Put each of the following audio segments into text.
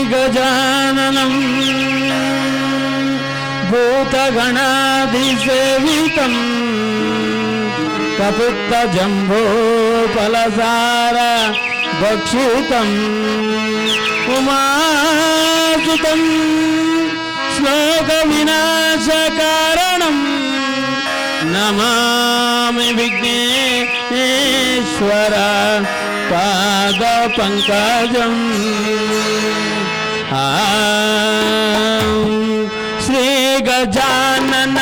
गजाननं भूतगणाधिसेवितं कपित्तजम्बोफलसार भक्षितम् उमासुतं श्लोकविनाशकारणं नमामि विघ्नेश्वर पादपङ्कजम् ಶ್ರೀ ಗಜಾನನ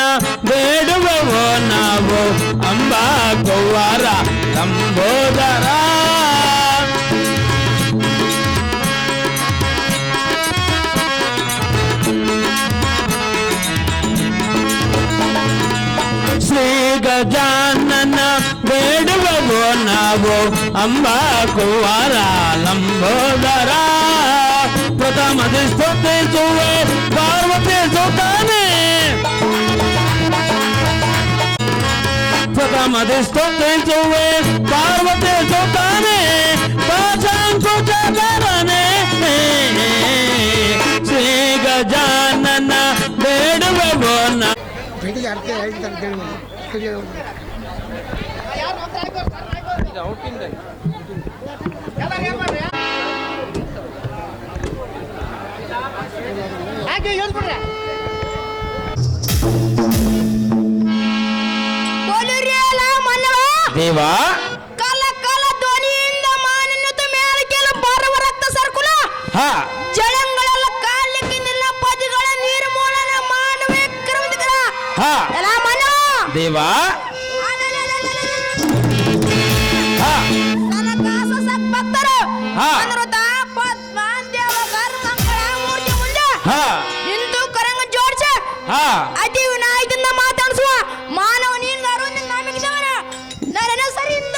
ಬೇಡುವವೋ ನಾವು ಅಂಬಾ ಗೌವಾರ ಲಂಬೋದರ ಶ್ರೀ ಗಜಾನನ ಬೇಡುವವೋ ನಾವು ಅಂಬಾ ಗೌವಾರ ಲಂಬೋದರ ಪ್ರಥಮದಿ ಸ್ತುತಿಸುವೆ ಪಾರ್ವತಿ ಸುತಾನೆ ಪ್ರಥಮದಿ ಸ್ತುತಿಸುವೆ ಪಾರ್ವತಿ ಸುತಾನೆ ಪಾಶಾಂಕುಚಕರನೆ ಶ್ರೀ ಗಜಾನನ ಬೇಡುವವೋ ದೇವಾ ಕಾಲ ಕಾಲ ಧ್ವನಿಯಿಂದ ಮಾನನ್ಯತ ಮೇಲಕ್ಕೆಲ್ಲ ಬರುವ ರಕ್ತ ಸರ್ಕುಲ ಜಳಂಗಳೆಲ್ಲ ಕಾಲಿಕ್ಕೆ ನಿಲ್ಲ ಪದಿಗಳ ನಿರ್ಮೂಲನ ಮಾನವೇ ಕ್ರಮದಿಗಳ ಎಲ್ಲ ಮಾನವ ದೇವಾ ನನ್ನ ಕಾಸ ಸತ್ಪತ್ತರು ಅನುರುತ ಪದ್ಮಾಂದ್ಯವ ಕರ್ಮಂಗಳ ಮೂರ್ತಿ ಮುಂದೆ ನಿಂತು ಕರಂಗ ಜೋಡಿಸ ಅತಿ ವಿನಾಯಕದಿಂದ ಮಾತಾಡಿಸುವ ಮಾನವ ನೀನು ಅರುಣ ನಾಮಿಗಿದವನ ನರನ ಸರಿಯಿಂದ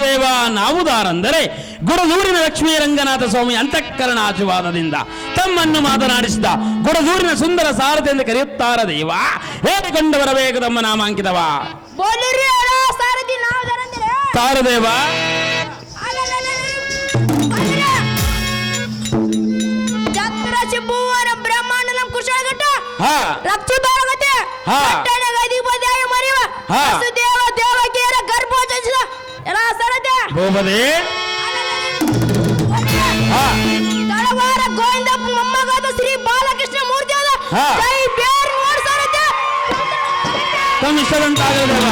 ದೇವ ನಾವುದಾರಂದರೆ ಗುಡದೂರಿನ ಲಕ್ಷ್ಮೀ ರಂಗನಾಥ ಸ್ವಾಮಿ ಅಂತಃಕರಣ ಆಶೀರ್ವಾದದಿಂದ ತಮ್ಮನ್ನು ಮಾತನಾಡಿಸಿದ ಗುಡದೂರಿನ ಸುಂದರ ಸಾರಥಿ ಎಂದು ಕರೆಯುತ್ತಾರ ದೇವ ಹೇಳಿಕೊಂಡು ಬರಬೇಕು ತಮ್ಮ ನಾಮಾಂಕಿತವ ತಾರದೇವ ಭುವನ ಬ್ರಹ್ಮ ಹಾ. ರಕ್ಷಿತವಾಗತ್ತೆ ಹಾ. ಪಟ್ಟಣಗ ಅಧಿಪತಿಯಾಗಿ ಮರೆಯುವ ಹಾ. ವಸುದೇವ ದೇವಕಿಯರ ಗರ್ಭೋಚಿಸಿದ ಎಲ್ಲ ಸರತೆ ಭೂಪತಿ ಹಾ. ತಳವಾರ ಗೋವಿಂದಪ್ಪ ಮೊಮ್ಮಗಾದ ಶ್ರೀ ಬಾಲಕೃಷ್ಣ ಮೂರ್ತಿಯಾದ ಹಾ. ಜೈ ಬೇರ್ ನೋಡ್ ಸರತೆ ತಮ್ಮ ಇಷ್ಟದಂತಾಗದೇವ.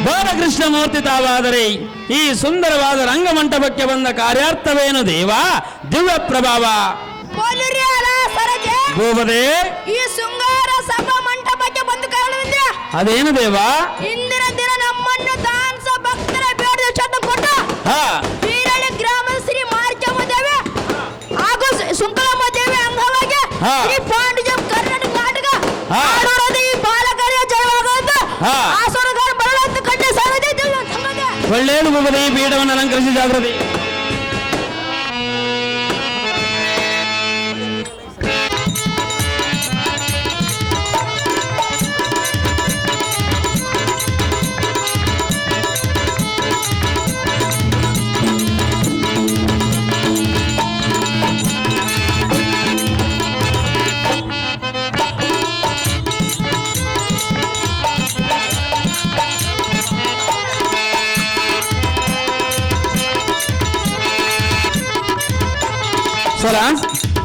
ಬಾಲಕೃಷ್ಣ ಮೂರ್ತಿ ತಾವಾದರೆ ಈ ಸುಂದರವಾದ ರಂಗಮಂಟಪಕ್ಕೆ ಬಂದ ಕಾರ್ಯಾರ್ಥವೇನು ದೇವ? ದಿವ್ಯ ಪ್ರಭಾವ. ಪೊಲಿರಿಯರ ಸರತೆ ಭೂಪತಿ ಈ ಶೃಂಗಾರ ಸಭಾ ಮಂಟಪಕ್ಕೆ ಬಂದು ಕಾರಣವಿಂದ ಅದೇನು ದೇವ? ಇಂದಿನ ದಿನ ನಮ್ಮನ್ನು ದಾನ್ಸ ಭಕ್ತರ ಬೇಡದ ಚಂದ ಕೊಟ್ಟು ಹಾ. ಈರಳ್ಳಿ ಗ್ರಾಮದ ಶ್ರೀ ಮಾರ್ಚಮ್ಮ ದೇವಿ ಹಾಗೂ ಸುಂಕಲಮ್ಮ ದೇವಿ ಅಂಗವಾಗಿ ಹಾ. ಶ್ರೀ ಪಾಂಡಿಜಂ ಕರ್ನಾಟಕ ನಾಟಕ ಹಾ. ಆಡೋದು ಈ ಬಾಲಕರಿಗೆ ಜಯವಾಗುವಂತ ಹಾ. ಆಸನಗಾರ ಬರಲಂತ ಕಂಡೆ ಸಾರದೆ ಒಳ್ಳೆಯದು ಭೂಪತಿ, ಪೀಠವನ್ನು ಅಲಂಕರಿಸಿ ಜಾಗೃತಿ.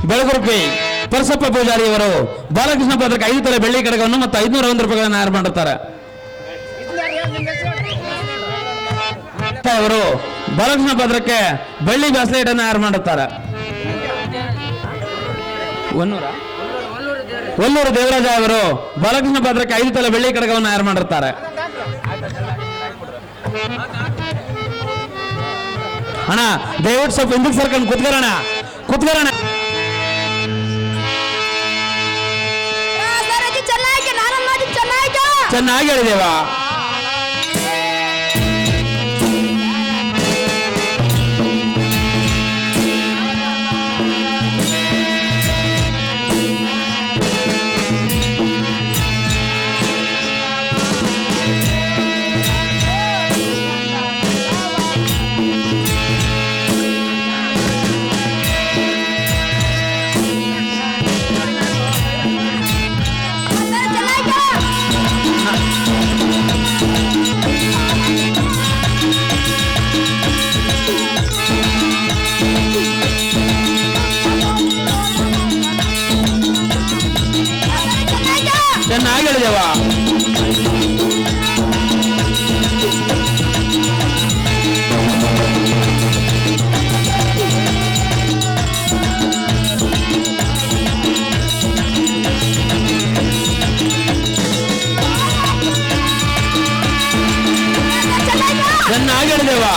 ಬೆಳಗುರುಪಿ ಪರಸಪ್ಪ ಪೂಜಾರಿಯವರು ಬಾಲಕೃಷ್ಣ ಪದಕ್ಕೆ 5 ತೊಲೆ ಬೆಳ್ಳಿ ಕಡಗವನ್ನು ಮತ್ತು 501 ರೂಪಾಯಿಗಳನ್ನು ತಯಾರು ಮಾಡಿರ್ತಾರೆ. ಅವರು ಬಾಲಕೃಷ್ಣ ಪದಕ್ಕೆ ಬೆಳ್ಳಿ ಬ್ಯಾಸ್ಲೆಟ್ ಅನ್ನು ತಯಾರು ಮಾಡುತ್ತಾರೆ. ಒಲ್ಲೂರು ದೇವರಾಜ ಅವರು ಬಾಲಕೃಷ್ಣ ಪದಕ್ಕೆ 5 ತೊಲೆ ಬೆಳ್ಳಿ ಕಡಗವನ್ನು ತಯಾರು ಮಾಡಿರ್ತಾರೆ. ಅಣ್ಣ ದಯವಿಟ್ಟು ಸ್ವಲ್ಪ ಹಿಂದಕ್ಕೆ ಸರ್ಕೊಂಡು ಕುತ್ಕರೋಣ. ಚೆನ್ನಾಗಿ ಹೇಳಿದೇವಾ? ಚೆನ್ನಾಗಿ ಹೇಳಿದೇವಾ? ಚೆನ್ನಾಗಿ ಹೇಳಿದೇವಾ?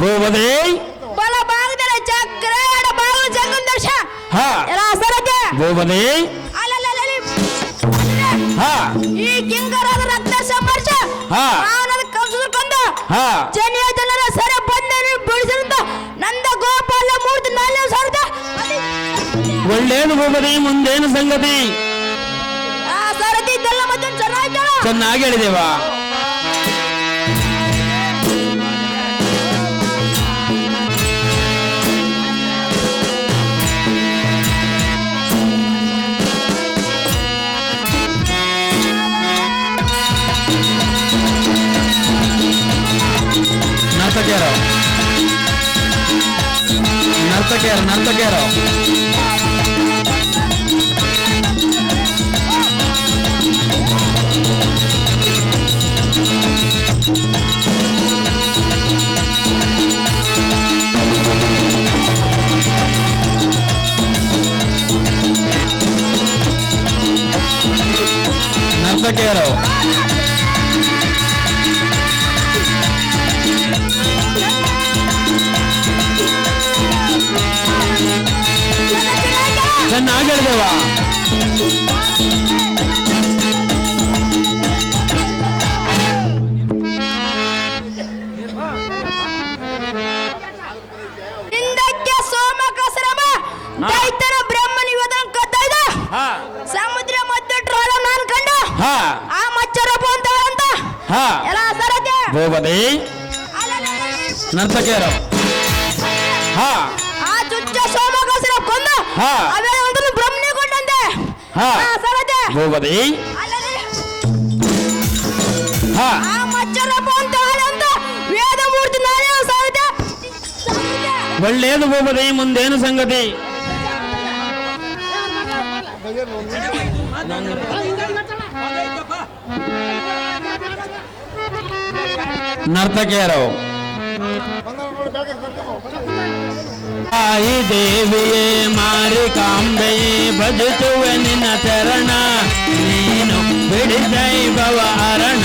ಭೂಪತಿ ಬಲ ಭಾಗದಲ್ಲಿ ಚಕ್ರ ಎಡ ಭಾಗದ ಜಂಗಮ ದರ್ಶ ಹಾ. ಎಲ್ಲ ಸರತೆ ಭೂಪತಿ ಅಲ್ಲಲ್ಲಿ ಹಾ. ಈ ಕಿಂಗರಾದ ರಕ್ತ ಸಂಮರ್ಶ ಹಾ. ಮಾನದ ಕಂಸುಕೊಂಡು ಹಾ. ಜನಿಯ ಜನರ ಸರ ಬಂದನೆ ಬಿಡಿಸಿರುತ್ತ ನಂದ ಗೋಪಾಲ ಮೂರ್ತಿ ನಾಲ್ಕು ಸರತ ಒಳ್ಳೇದು ಭೂಪತಿ, ಮುಂದೇನು ಸಂಗತಿ? ಆ ಸರತಿ ಇದೆಲ್ಲ ಮತ್ತೆ ಚೆನ್ನಾಗಿ ಹೇಳಿದೇವಾ? ನರ್ತಕಿಯರು ಚೆನ್ನಾಗಿ ಹೇಳಿದೆವ. ಹಿಂದಕ್ಕೆ ಸೋಮಕಸರಮ ದೈತ್ಯನ ಬ್ರಹ್ಮನ ಯುವದನ ಕದ್ದಾಯ್ದ ಸಮುದ್ರ ಮಧ್ಯ ಟ್ರೋಲ ನಾನ್ ಕಂಡು ಆ ಮಚ್ಚರಪ್ಪ ಅಂತ ಎಲ್ಲ ಸರತೆ ಭೂಪತಿ ನರ್ತಕಿಯರು ಆ ಚುಚ್ಚ ಸೋಮಕಸರ ಕೊಂದ ಅವೇ ಒಂದು ಬ್ರಹ್ಮನೇ ಕೊಂಡಂತೆ ಸರತೆ ಭೂಪತಿ ಆ ಮಚ್ಚರಪ್ಪ ಅಂತ ವೇದಮೂರ್ತಿ ನಾನೇ ಸರತೆ ಒಳ್ಳೇದು ಭೂಪತಿ. ಮುಂದೇನು ಸಂಗತಿ? ನರ್ತಕಿಯರು ತಾಯಿ ದೇವಿಯೇ ಮಾರಿಕಾಂಬೆಯೇ ಭಜಿಸುವೆ ನಿನ್ನ ಚರಣ, ನೀನು ಬಿಡಿಸೈ ಭವ ಅರಣ.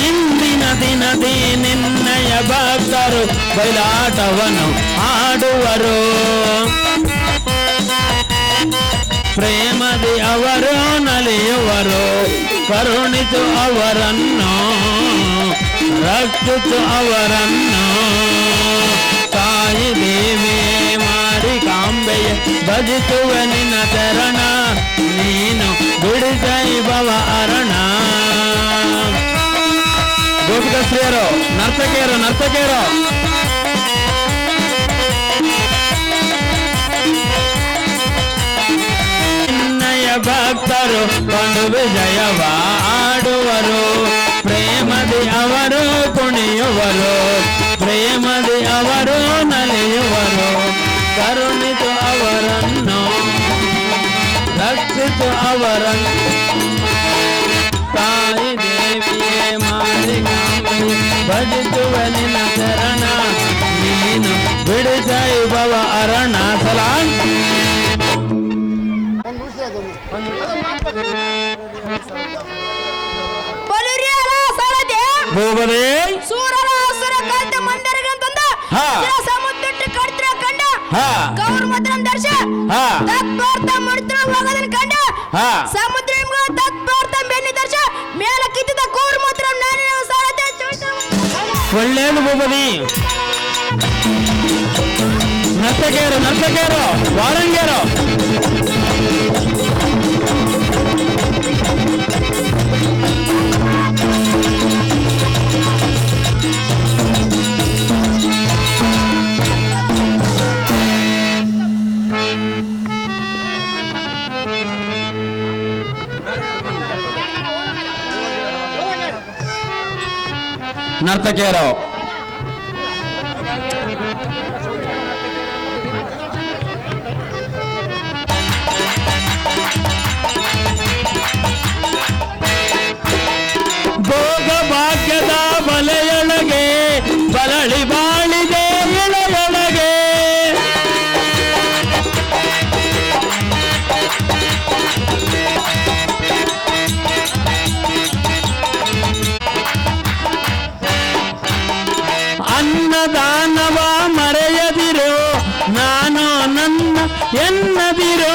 ಇಂದಿನ ದಿನದಿ ನಿನ್ನಯ ಭಕ್ತರು ಬಯಲಾಟವನ್ನು ಆಡುವರು, ಪ್ರೇಮದಿ ಅವರು ನಲಿಯುವರು. ಕರುಣಿಸು ಅವರನ್ನು, ರಕ್ಷಿಸು ಅವರನ್ನು. ತಾಯಿ ದೇವಿ ಮಾರಿಕಾಂಬೆಯ ಭಜಿಸುವ ನಿನ್ನ ಚರಣ, ನೀನು ಬಿಡಿಸೈ ಭವ ಅರಣ. ಗೋಪಿಕ ಸ್ತ್ರೀಯರು, ನರ್ತಕಿಯರು ನಿನ್ನಯ ಭಕ್ತರು ಕೊಂಡು ವಿಜಯವ ಆಡುವರು, ಪ್ರೇಮದಿ ಅವರು ಕುಣಿಯುವರು, ಪ್ರೇಮದಿ ಅವರು ನಲಿಯುವರು. ಕರುಣಿಸು ಅವರನ್ನು, ರಕ್ಷಿಸು ಅವರನ್ನು. ತಾಯಿ ದೇವಿಯೇ ಮಾರಿಕಾಂಬೆಯೇ ಭಜಿಸುವ ನಿನ್ನ ಚರಣ, ನೀನು ಬಿಡಿಸೈ ಭವ ಅರಣ. ಸಲಾಂ. ಭೂಪತಿ ಸೂರರ ಅಸುರ ಕಾಂತ ಮಂದರಗಂತಂದ ಸಮುದ್ರಟ್ಟು ಕಡ್ತ್ರ ಕಂಡ ಗೌರ ಮದ್ರಂ ದರ್ಶ ತತ್ಪಾರ್ಥ ಮುಡ್ತ್ರ ಹೋಗದನ್ ಕಂಡ ಸಮುದ್ರ ತತ್ಪಾರ್ಥ ಬೆನ್ನಿ ದರ್ಶ ಮೇಲ ಕಿತ್ತಿದ ಗೌರ ಮದ್ರಂ ನಾನಿನ ಸಾರತೆ ಒಳ್ಳೇದು ಭೂಪತಿ. ನರ್ತಕಿಯರು ವಾರಂಗಿಯರು ನರ್ತಕಿಯರು ಭೋಗ ಭಾಗ್ಯದ ಬಲೆಯೊಳಗೆ ಬಲಳಿ ಬಾಳಿದೆ ಎಳೆಯೊಳಗೆ. ಅನ್ನದಾನವ ಮರೆಯದಿರೋ, ನಾನು ನನ್ನ ಎನ್ನದಿರೋ.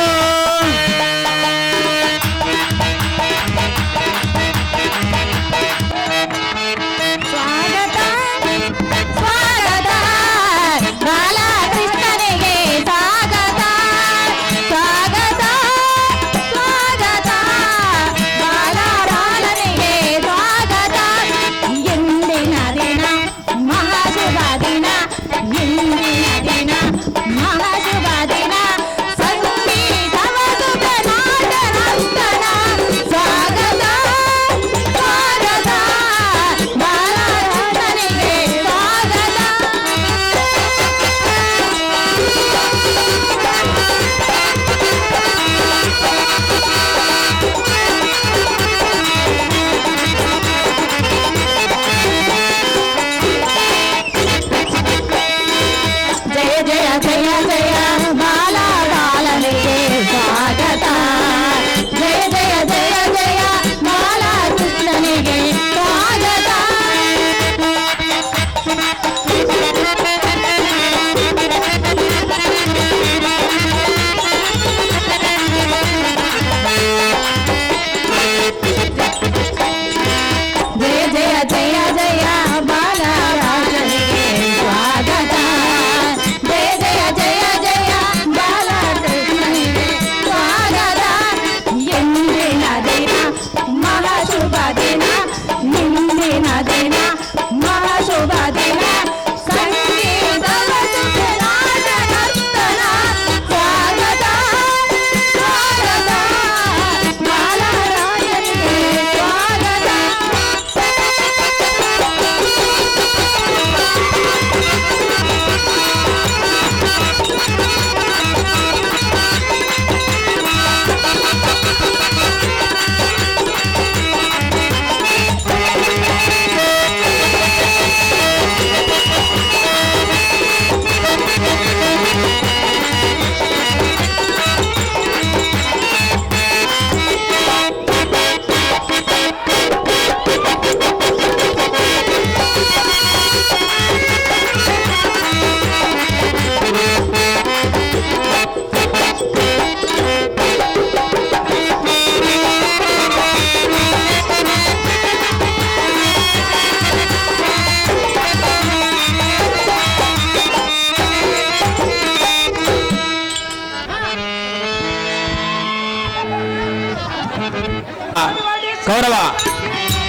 ಕೌರವ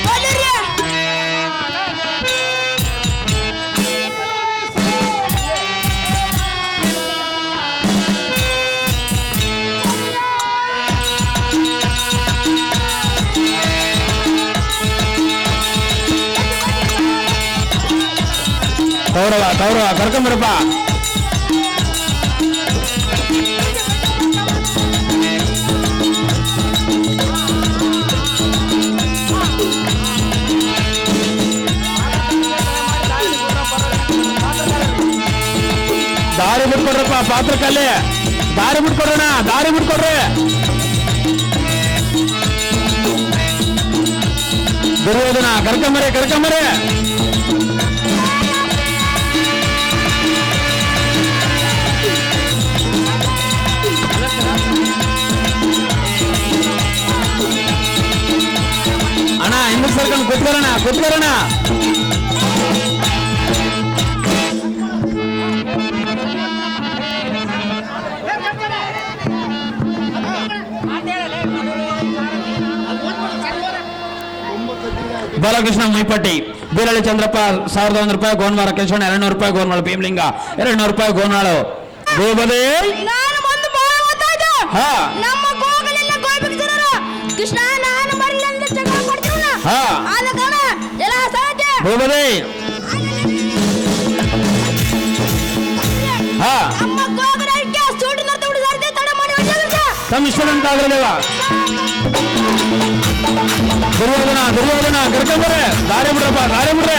ಹೋದಿರ್ರಿ. ಕೌರವ ಕೌರವ ಕರ್ಕೊಂಬರಪ್ಪ. ದಾರಿ ಬಿಟ್ಕೊಡ್ರಪ್ಪ ಪಾತ್ರಕಲ್ಲಿ, ದಾರಿ ಬಿಟ್ಕೊಡ್ರಣ, ದಾರಿ ಬಿಟ್ಕೊಡ್ರಿ. ದುರ್ಯೋಧನ ಕರ್ಕೊಂಬರಿ ಕರ್ಕೊಂಬರಿ. ಅಣ್ಣ ಹಿಂದಕ್ಕೆ ಸರ್ಕೊಂಡು ಕೂತ್ಕೊಳ್ಳೋಣ ಕೂತ್ಕೊಳ್ಳೋಣ. ಬಾಲಕೃಷ್ಣ ಮೈಪಟ್ಟಿ, ಬೀರಳ್ಳಿ ಚಂದ್ರಪ್ಪ 1100 ರೂಪಾಯಿ, ಗೋನ್ವಾರ ಕೇಶವಣ್ಣ 200 ರೂಪಾಯಿ, ಗೋನ್ವಾಳ ಭೀಮಲಿಂಗ 200 ರೂಪಾಯಿ, ಗೋನಾಳು ಗೋಬದೇ. ನಾನು ಒಂದು ಬಾಳ ಗೊತ್ತಾಯ್ತು. ಹಾ. ನಮ್ಮ ಗೋಗಲೆಲ್ಲ ಗೋಯ್ಬೇಕು ಜನರು. ಕೃಷ್ಣ ನಾನು ಬರಲಿಲ್ಲ ಅಂದ್ರೆ ಜಗಳ ಮಾಡ್ತೀವಲ್ಲ. ಹಾ. ಆದ ಕಾರಣ ಎಲ್ಲ ಸಾಧ್ಯ. ಗೋಬದೇ. ಹಾ. ನಮ್ಮ ಗೋಗಲಕ್ಕೆ ಸೂಟಿನ ತೋಡು ಸಾಧ್ಯ ತಡ ಮಾಡಿ ಹೊರಟಿದ್ದೆ. ತಮ್ಮ ಇಷ್ಟದಂತ ಆಗಲೇವ. ದುರ್ಯೋಧನ ದುರ್ಯೋಧನ ಕರ್ಕೊಂಬರೆ, ದಾರಿ ಬಿಡ್ರಪ್ಪ ದಾರಿ ಬಿಡ್ರೆ.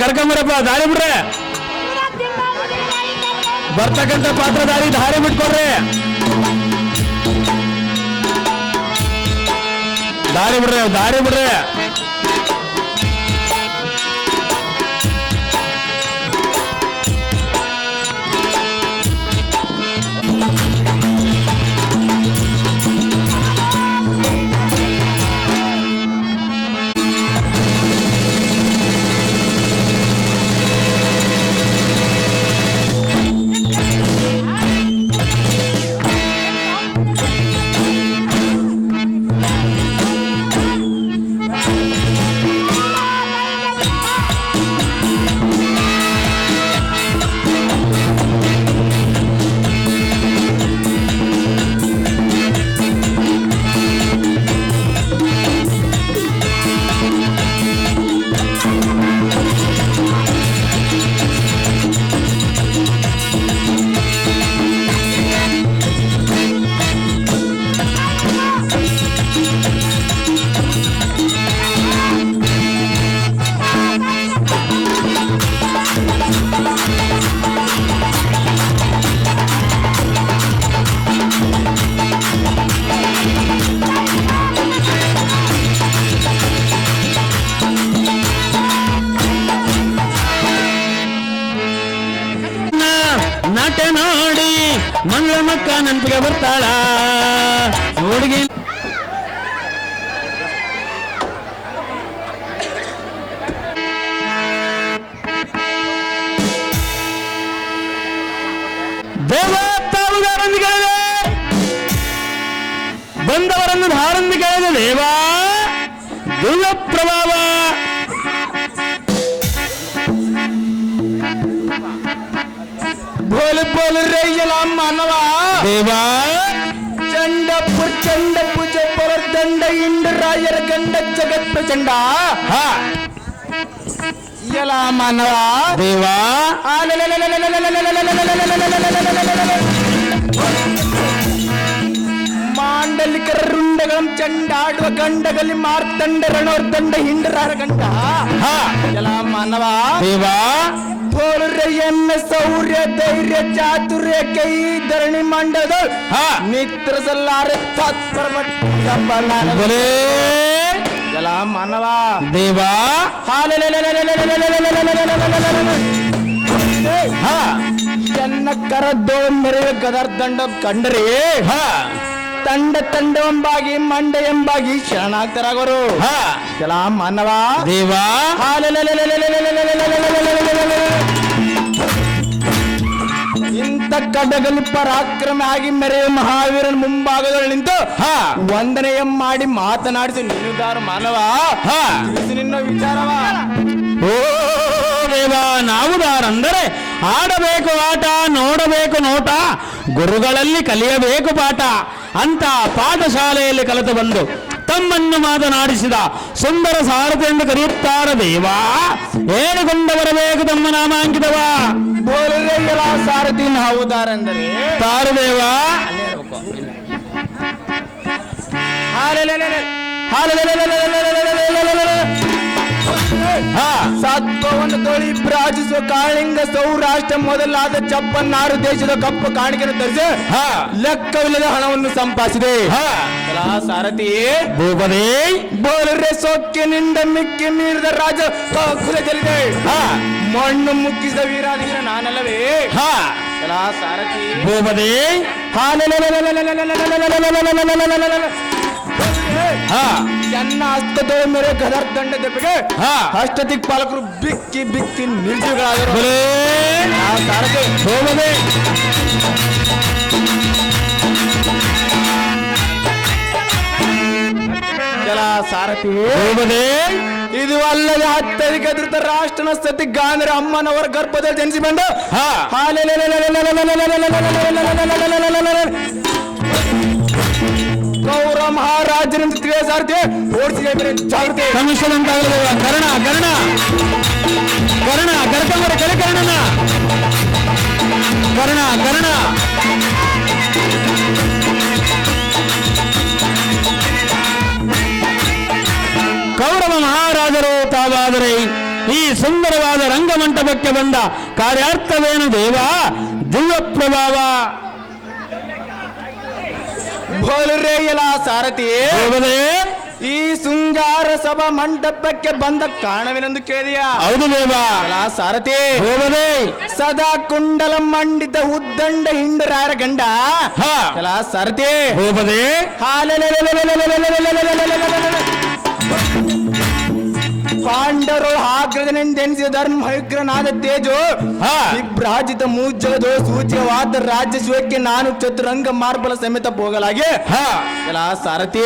ಕರ್ಕೊಂಬರಪ್ಪ ದಾರಿ ಬಿಡ್ರೆ. ಬರ್ತಕ್ಕಂಥ ಪಾತ್ರಧಾರಿ ದಾರಿ ಬಿಟ್ಕೊಡ್ರಿ, ದಾರಿ ಬಿಡ್ರೆ ದಾರಿ ಬಿಡ್ರೆ. ನಾಟ್ಯ ನೋಡಿ ಮಂಗಳ ಮಕ್ಕ ನೆನಪಿಗೆ ಬರ್ತಾಳ ಹುಡುಗಿ. ದೇವತಾವುಗಾರೊಂದಿಗೆ ಬಂದವರನ್ನು ಧಾರೊಂದಿಗೆ ದೇವ ದಿವ್ಯ ಪ್ರಭಾವ. बोल बोल रैयला मानवा देवा चंड पुज पर दंड इंड रायर गंड जगत प्रचंड. हा यला मानवा देवा ಮಾಂಡಲಿಕರ ರುಂಡಗಂ ಚಂಡಾಡುವ ಗಂಡಗಲಿ ಮಾರ್ತಂಡ ರಣೋರ್ದಂಡ ಹಿಂಡರಾರ ಗಂಡ. ಜಲ ಮಾನವ ದೇವಾ ಧೋರ್ಯನ್ನ ಸೌರ್ಯ ಧೈರ್ಯ ಚಾತುರ್ಯ ಕೈ ಧರಣಿ ಮಂಡದ ಮಿತ್ರ ಸಲ್ಲಾರೆ ತತ್ಪರ ಎಲ್ಲ ಮಾನವ ದೇವ ಹಾ ಚೆನ್ನ ಕರದ್ದೋ ಮೆರೆಯ ಗದರ್ ದಂಡ ಕಂಡ್ರೆ ಹಾ ತಂಡ ತಂಡವೆಂಬಾಗಿ ಮಂಡ ಎಂಬಾಗಿ ಶರಣಾಗ್ತರಾಗೋರು ಹಾ ಎಲ್ಲ ಮಾನವ ದೇವ ಇಂಥ ಕಡಗಲಿ ಪರಾಕ್ರಮ ಆಗಿ ಮೆರೆಯ ಮಹಾವೀರನ ಮುಂಭಾಗದಲ್ಲಿ ನಿಂತು ಹಾ ವಂದನೆಯ ಮಾಡಿ ಮಾತನಾಡಿಸಿ ನಿನ್ನುದಾರು ಮಾನವ ಹಾ ತಿಳಿಸಿ ನಿನ್ನ ವಿಚಾರವ ಓ ದೇವ ನಾವುದಾರಂದರೆ ಆಡಬೇಕು ಆಟ ನೋಡಬೇಕು ನೋಟ ಗುರುಗಳಲ್ಲಿ ಕಲಿಯಬೇಕು ಪಾಠ ಅಂತ ಪಾಠಶಾಲೆಯಲ್ಲಿ ಕಲಿತು ಬಂದು ತಮ್ಮನ್ನು ಮಾತನಾಡಿಸಿದ ಸುಂದರ ಸಾರಥಿ ಎಂದು ಕರೆಯುತ್ತಾರೆ ದೇವ ಹೇಳಿಕೊಂಡು ಬರಬೇಕು ತಮ್ಮ ನಾಮಾಂಕಿತವ ಬೋಲರೆಲ್ಲ ಸಾರಥಿ ನಾವುದಾರೆಂದರೆ ತಾರದೇವ ಸತ್ವವನ್ನು ತೊಳಿ ಪ್ರಾಜಿಸುವ ಕಾಳಿಂಗ ಸೌರಾಷ್ಟ್ರ ಮೊದಲಾದ ಚಪ್ಪನ್ನಾರು ದೇಶದ ಕಪ್ಪು ಕಾಣಿಕೆಯನ್ನು ತರಿಸಿ ಲೆಕ್ಕವಿಲ್ಲದ ಹಣವನ್ನು ಸಂಪಾದಿಸಿದೆ ಸಾರಥಿ ಭೂಪದೇ ಬೋಲರೆ ಸೊಕ್ಕಿನಿಂದ ಮಿಕ್ಕಿ ಮೀರಿದ ರಾಜ ಕುಲ ಚೆಲ್ಲಿದೆ ಮಣ್ಣು ಮುಕ್ಕಿಸಿದ ವೀರಾಧೀರ ನಾನಲ್ಲವೇ ಸಾರಥಿ ಭೂಪದೇ ಚೆನ್ನ ಹಸ್ತದ ಮೇರೆ ಗದರ್ ದಂಡ ದೆಬ್ಬಗೆ ಅಷ್ಟದಿಕ್ ಪಾಲಕರು ಬಿಕ್ಕಿ ಬಿಕ್ಕಿ ನಿರ್ಜೀವಗಳಾದರು ಸಾರಥಿ ಭೂಪದೇ ಸಾರಥಿ ಭೂಪದೇ ಇದು ಅಲ್ಲದೆ ಅತ್ಯಧಿಕ ಧೃತ ರಾಷ್ಟ್ರನ ಸತಿ ಗಾಂಧೀರ ಅಮ್ಮನವರ ಗರ್ಭದಲ್ಲಿ ಜನಿಸಿ ಬಂದು ಗೌರ ಮಹಾರಾಜರಿಂದ ತಿಳಿಯ ಸಾರಥಿ ಓಡಿಸಿ ಜಾಗೃತಿ ಕಮಿಷನ್ ಕರ್ಣ ಕರ್ಣ ಕರ್ಣ ಕರ್ಕಂಬರ ಕರ್ಣನ ಕರ್ಣ ಕರ್ಣ ಕೌರವ ಮಹಾರಾಜರು ತಾವಾದರೆ ಈ ಸುಂದರವಾದ ರಂಗಮಂಟಪಕ್ಕೆ ಬಂದ ಕಾರ್ಯಾರ್ಥವೇನು ದೇವ ದಿವ್ಯ ಪ್ರಭಾವ ಬೋಲರೇಯಲ ಸಾರಥಿ ದೇವದೇ ಈ ಶೃಂಗಾರ ಸಭಾ ಮಂಟಪಕ್ಕೆ ಬಂದ ಕಾರಣವೇನೆಂದು ಕೇಳಿದೆಯಾ ಹೌದು ದೇವ ಸಾರಥಿ ದೇವದೇ ಸದಾ ಕುಂಡಲ ಮಂಡಿತ ಉದ್ದಂಡ ಹಿಂಡರಾರ ಗಂಡ ಸಾರಥಿ ದೇವದೇ ಪಾಂಡವರು ಆಗ್ರದನೆಂದೆನಿಸಿದ ಧರ್ಮ ಹೈಗ್ರನಾದ ತೇಜೋ ವಿಭ್ರಾಜಿತ ಮೂಜಗದೋ ಸೂಚ್ಯವಾದ ರಾಜ್ಯ ಶಿವಕ್ಕೆ ನಾನು ಚತುರಂಗ ಮಾರ್ಬಲ ಸಮೇತ ಹೋಗಲಾಗಿ ಎಲ್ಲ ಸಾರಥಿ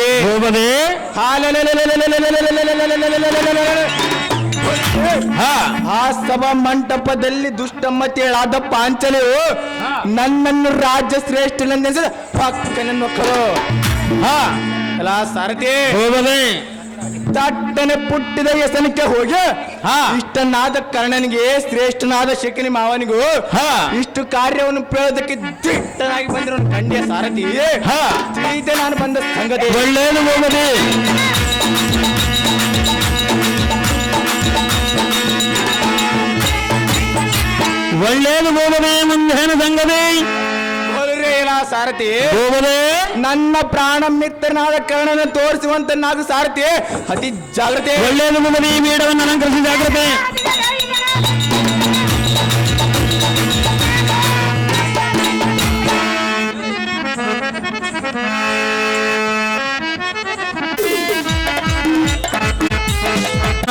ಆ ಸಭಾ ಮಂಟಪದಲ್ಲಿ ದುಷ್ಟಮತಿಯಾದ ಪಾಂಚಲೆಯು ನನ್ನನ್ನು ರಾಜ್ಯ ಶ್ರೇಷ್ಠನೆಂದೆನಿಸಿದ ಪಕ್ಕನನ್ನು ಎಲ್ಲ ಸಾರಥಿ ತಟ್ಟನೆ ಪುಟ್ಟಿದ ಹೆಸನಿಕೆ ಹೋಗಿ ಇಷ್ಟನಾದ ಕರ್ಣನಿಗೆ ಶ್ರೇಷ್ಠನಾದ ಶಕನಿ ಮಾವನಿಗೂ ಇಷ್ಟು ಕಾರ್ಯವನ್ನು ಪ್ರೇಳೋದಕ್ಕೆ ದಿಟ್ಟನಾಗಿ ಬಂದಿರೋ ಕಂಡಿಯ ಸಾರಥಿ ತಿಳಿದೆ ನಾನು ಬಂದ ಸಂಗತಿ ಒಳ್ಳೇದು ಹೋಗದೆ ಒಳ್ಳೇದು ಹೋಗದೆ ಮುಂದೇನು ಸಂಗತಿ ಸಾರಥಿ ಹೋಗದೆ ನನ್ನ ಪ್ರಾಣ ಮಿತ್ರನಾದ ಕರ್ಣನ ತೋರಿಸುವಂತ ನಾದು ಸಾರಥಿ ಅತಿ ಜಾಗ್ರತೆ ಒಳ್ಳೇದು ಹೋಗದೆ ಈ ಮೇಡವನ್ನು ಅಲಂಕರಿಸಿ ಜಾಗ್ರತೆ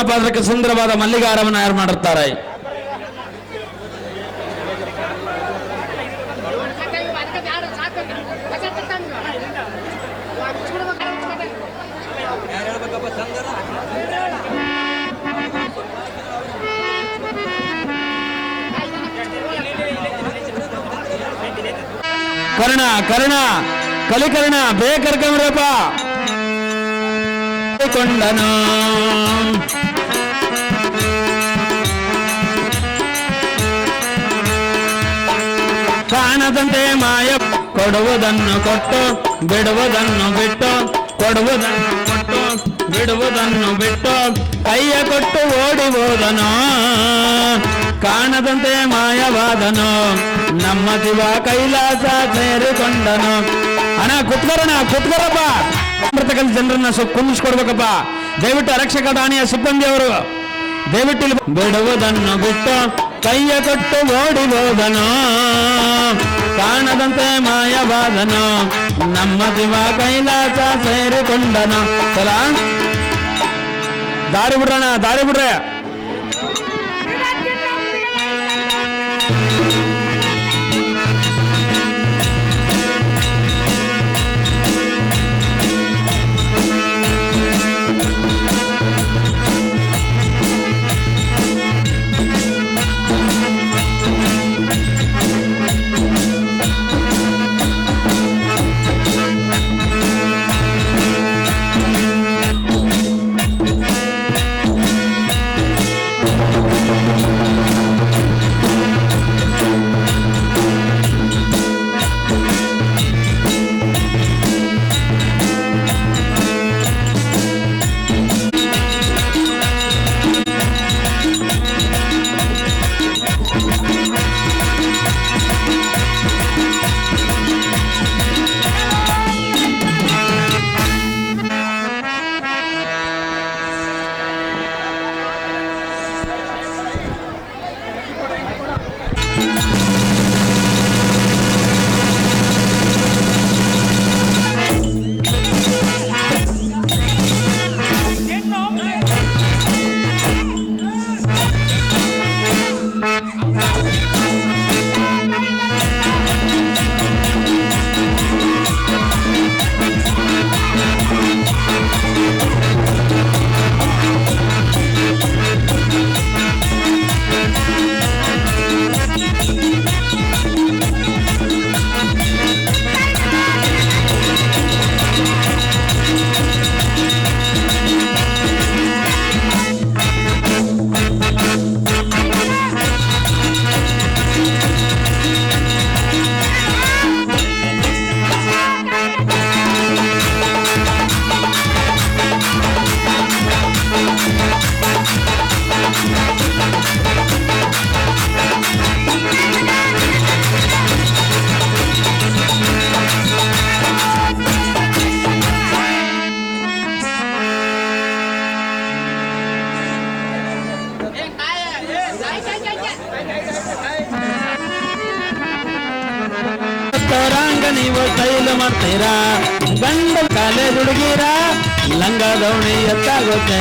ಪಾತ್ರಕ್ಕೆ ಸುಂದರವಾದ ಮಲ್ಲಿಗಾರವನ್ನು ತಯಾರು ಮಾಡುತ್ತಾರೆ. ಕರ್ಣ ಕರ್ಣ ಕಲಿಕರ್ಣ ಬೇಕರ್ಕಂದ್ರಪ್ಪ ಕೊಂಡನು ಕಾಣದಂತೆ ಮಾಯ ಕೊಡುವುದನ್ನು ಕೊಟ್ಟು ಬಿಡುವುದನ್ನು ಬಿಟ್ಟು ಕೊಡುವುದನ್ನು ಕೊಟ್ಟು ಬಿಡುವುದನ್ನು ಬಿಟ್ಟು ಕೈಯ ಕೊಟ್ಟು ಓಡಿ ಹೋದನು ಕಾಣದಂತೆ ಮಾಯವಾದನು ನಮ್ಮ ಶಿವ ಕೈಲಾಸ ಸೇರಿಕೊಂಡನು ಅಣ್ಣ ಕುತ್ಕೊರಪ್ಪ ಅಮೃತಕಲ್ ಜನರನ್ನ ಕುಂದಿಸ್ಕೊಡ್ಬೇಕಪ್ಪ ದಯವಿಟ್ಟು ಆರಕ್ಷಕ ಠಾಣೆಯ ಸಿಬ್ಬಂದಿ ಅವರು ದಯವಿಟ್ಟು ಇಲ್ಲಿ ಬಿಡುವುದನ್ನು ಬಿಟ್ಟು ಕೈಯ ಕೊಟ್ಟು ಓಡಿ ಹೋದನು, ಕಾಣದಂತೆ ಮಾಯವಾದನು, ನಮ್ಮ ದಿವ ಕೈಲಾಸ ಸೇರಿಕೊಂಡನು. ಚಲ ದಾರಿ ಬಿಡ್ರಣ, ದಾರಿ ಬಿಡ್ರೆ. ನೀವು ಕೈಲು ಮಾಡ್ತೀರಾ, ಗಂಡ ಕಾಲೇ ಹುಡುಗಿರ ಲಂಗ ದೌಣಿ ಎತ್ತಾಗುತ್ತೆ.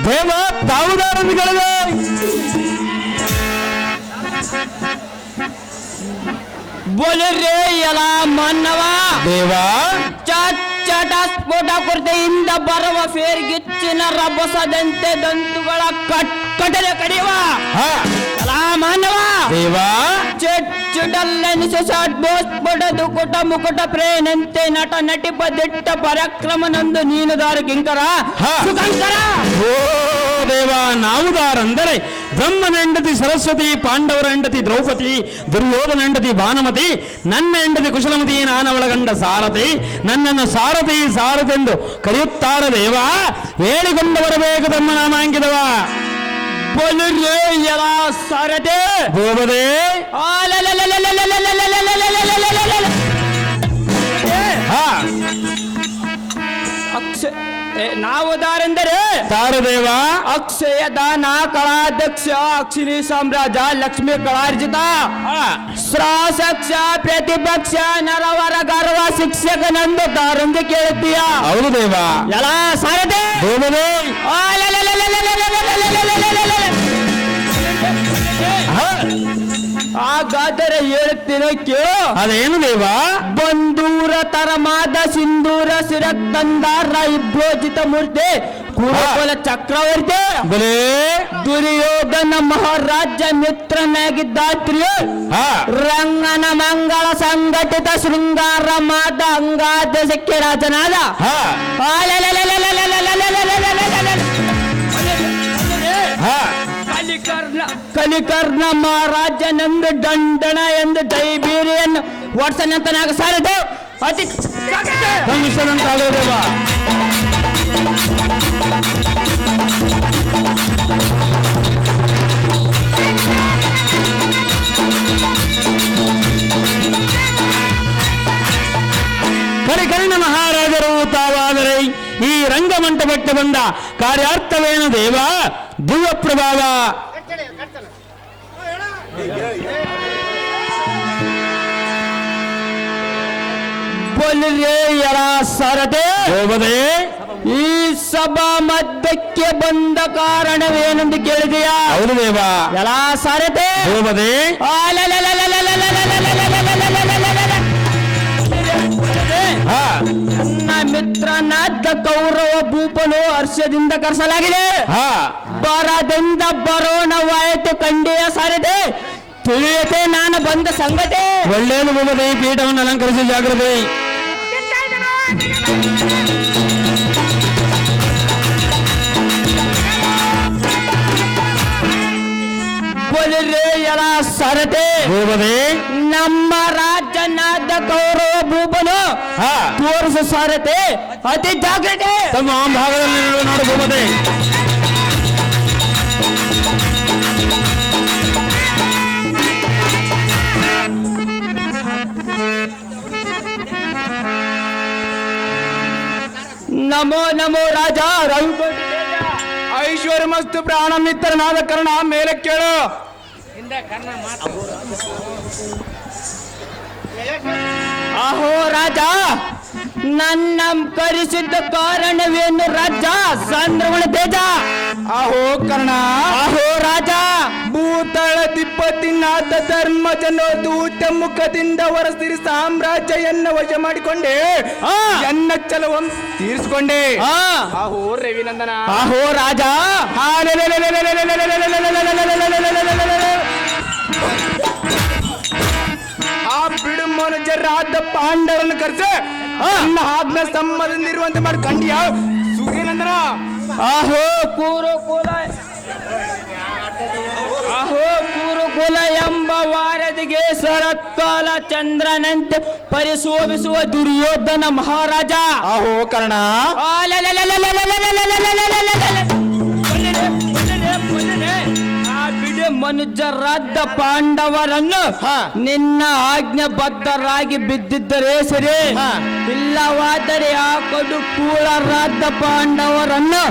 ದೇವ ತಾವುದಾರರುಗಳಿಗೆ बोले रे ಎಲ್ಲ ಮಾನವ ದೇವ ಚಟ ಸ್ಫೋಟ ಕೊರತೆಯಿಂದ ಬರುವ ಫೇರ್ಗಿಚ್ಚಿನ ರಭಸದಂತೆ ದಂತುಗಳ ಕಟ್ಟಲೆ ಕಡಿಯುವ ಎಲ್ಲ ಮಾನವ ದೇವ ಚುಟಲ್ಲೆನಿಸ ಸ್ಫೋಟದು ಕುಟ ಮುಕುಟ ಪ್ರೇನಂತೆ ನಟ ನಟಿಪ ದಿಟ್ಟ ಪರಾಕ್ರಮನಂದು ನೀನು ದಾರು ಕಿಂಕರ ಸುಖಂಕರ. ಓ ದೇವ ನಾವುದಾರಂದರೆ ಬ್ರಹ್ಮನ ಹೆಂಡತಿ ಸರಸ್ವತಿ, ಪಾಂಡವರ ಹೆಂಡತಿ ದ್ರೌಪದಿ, ದುರ್ಯೋಧನ ಹೆಂಡತಿ ಭಾನುಮತಿ, ನನ್ನ ಹೆಂಡತಿ ಕುಶಲಮತಿ, ನಾನವಳ ಗಂಡ ಸಾರಥಿ, ನನ್ನನ್ನು ಸಾರಥಿ ಸಾರಥೆಂದು ಕರೆಯುತ್ತಾರ ದೇವ. ಹೇಳಿಕೊಂಡು ಬರಬೇಕು ತಮ್ಮ ನಾಮಾಂಕಿತವ. बोले ಎಲ್ಲ ಸಾರಥಿ ದೇವದೇ ನಾವುದಾರೆಂದರೆ ತಾರದೇವ ಅಕ್ಷಯ ದಾನ ಕಳಾಧ್ಯಕ್ಷ ಅಕ್ಷಿಣಿ ಸಾಮ್ರಾಜ್ಯ ಲಕ್ಷ್ಮೀ ಕಳಾರ್ಜಿತ ಸ್ರಾಸಕ್ಷ ಪ್ರತಿಪಕ್ಷ ನರವರ ಗರ್ವ ಶಿಕ್ಷಕನಂದು ತಾರಂದು ಕೇಳುತ್ತೀಯ. ಹೌದು ದೇವ. ಎಲ್ಲ ಸಾರದೆ ದೇವದೇ ಹಾಗಾದರೆ ಹೇಳುತ್ತೇನೆ ಕೇಳು. ಅದೇನು ದೇವ? ಬಂದೂರ ತರಮಾದ ಸಿಂಧೂರ ಸಿರಕ್ತಂದಾರ ಇಬ್ರೋಜಿತ ಮೂರ್ತಿ ಕುರುಕುಲ ಚಕ್ರವರ್ತಿ ದುರ್ಯೋಧನ ಮಹಾರಾಜ ಮಿತ್ರನಾಗಿದ್ದಾತ್ರಿ ರಂಗನ ಮಂಗಳ ಸಂಘಟಿತ ಶೃಂಗಾರ ಮಾದ ಅಂಗಾದ ಸಖ್ಯ ರಾಜನಾದ ಕಲಿಕರ್ಣ ಮಹಾರಾಜನೆಂದು ದಂಡನ ಎಂದು ಡೈಬೀರಿಯನ್ ವರ್ಷನಂತನಾಗ ಸಾರದೆ ಅತಿ ದೇವ ಕರಿಕರ್ಣ ಮಹಾರಾಜರು ತಾವಾದರೆ ಈ ರಂಗಮಂಟಪಕ್ಕೆ ಬಂದ ಕಾರ್ಯಾರ್ಥವೇನು ದೇವ? ದಿವ್ಯ ಪ್ರಭಾವ. ಬಲಿರೇ ಎರ ಸಾರಥಿ, ಹೋಗದೆ ಈ ಸಭಾ ಮಧ್ಯಕ್ಕೆ ಬಂದ ಕಾರಣವೇನೆಂದು ಕೇಳಿದೆಯಾ? ಹೌದು ದೇವ. ಎಲ್ಲ ಸಾರಥಿ, ಹೋಗದೆ ನನ್ನ ಮಿತ್ರನಾದ ಕೌರವ ಭೂಪನು ಹರ್ಷದಿಂದ ಕರೆಸಲಾಗಿದೆ. ಬರದಿಂದ ಬರೋಣವಾಯಿತು ಕಂಡಿಯ ಸಾರಥಿ, ತಿಳಿಯತೆ ನಾನು ಬಂದ ಸಂಗತಿ. ಒಳ್ಳೆಯದು ಹೋಗದೆ, ಪೀಠವನ್ನು ಅಲಂಕರಿಸಿ ಜಾಗ್ರತೆ. ಬಲಿರೇ ಎಲ ಸಾರಥಿ, ಹೋಗದೆ ನಮ್ಮ ರಾಜನಾದ ಕೌರವ ಭೂಪನು ತೋರಿಸು ಸಾರಥಿ, ಅತಿ ಜಾಗ್ರತೆ. ತಮ್ಮ ಭಾಗದಲ್ಲಿ ನೋಡು ಹೋಗದೆ. ನಮೋ ನಮೋ ರಾಜ ರವಿಕೋಟಿ. ಐಶ್ವರ್ಯ ಮಸ್ತು ಪ್ರಾಣ ಮಿತ್ರನಾದ ಕರ್ಣ, ಮೇಲೆ ಕೇಳು. ಅಹೋ ರಾಜ, ನನ್ನ ಕರೆಸಿದ್ದ ಕಾರಣವೇನು ರಾಜ? ಸಂದ್ರವಣ ತೇಜ. ಅಹೋ ಕರ್ಣ, ಅಹೋ ರಾಜ, ಭೂತಳ ತಿಪ್ಪತಿನಾಥ ಧರ್ಮ ಜನೋದೂತ ಮುಖದಿಂದ ಹೊರಸಿರಿ ಸಾಮ್ರಾಜ್ಯನ್ನ ವಶ ಮಾಡಿಕೊಂಡೆ, ಎನ್ನ ಛಲವಂ ತೀರಿಸಿಕೊಂಡೆ. ಅಹೋ ರವಿನಂದನ. ಅಹೋ ರಾಜ, ಆ ಬಿಡು ಮನುಜರಾದ ಪಾಂಡವರನ್ನು ಕರೆಸ ನನ್ನ ಆಜ್ಞಾ ಸಂಬಂಧದಿಂದಿರುವಂತೆ ಮಾಡಿ ಕಂಡಿಯ ಸೂರ್ಯನಂದನ. ಅಹೋ ಕುರುಕುಲ, ಅಹೋ ಕುರುಕುಲ ಎಂಬ ವಾರದಿಗೆ ಶರತ್ಕಾಲ ಚಂದ್ರನಂತೆ ಪರಿಶೋಭಿಸುವ ದುರ್ಯೋಧನ ಮಹಾರಾಜ. ಅಹೋ ಕರ್ಣ, ಮನುಜರಾದ ಪಾಂಡವರನ್ನು ನಿನ್ನ ಆಜ್ಞಾಬದ್ಧರಾಗಿ ಬಿದ್ದಿದ್ದರೆ ಸರಿ, ಇಲ್ಲವಾದರೆ ಆ ಕಡುಕೂಳರಾದ ಪಾಂಡವರನ್ನು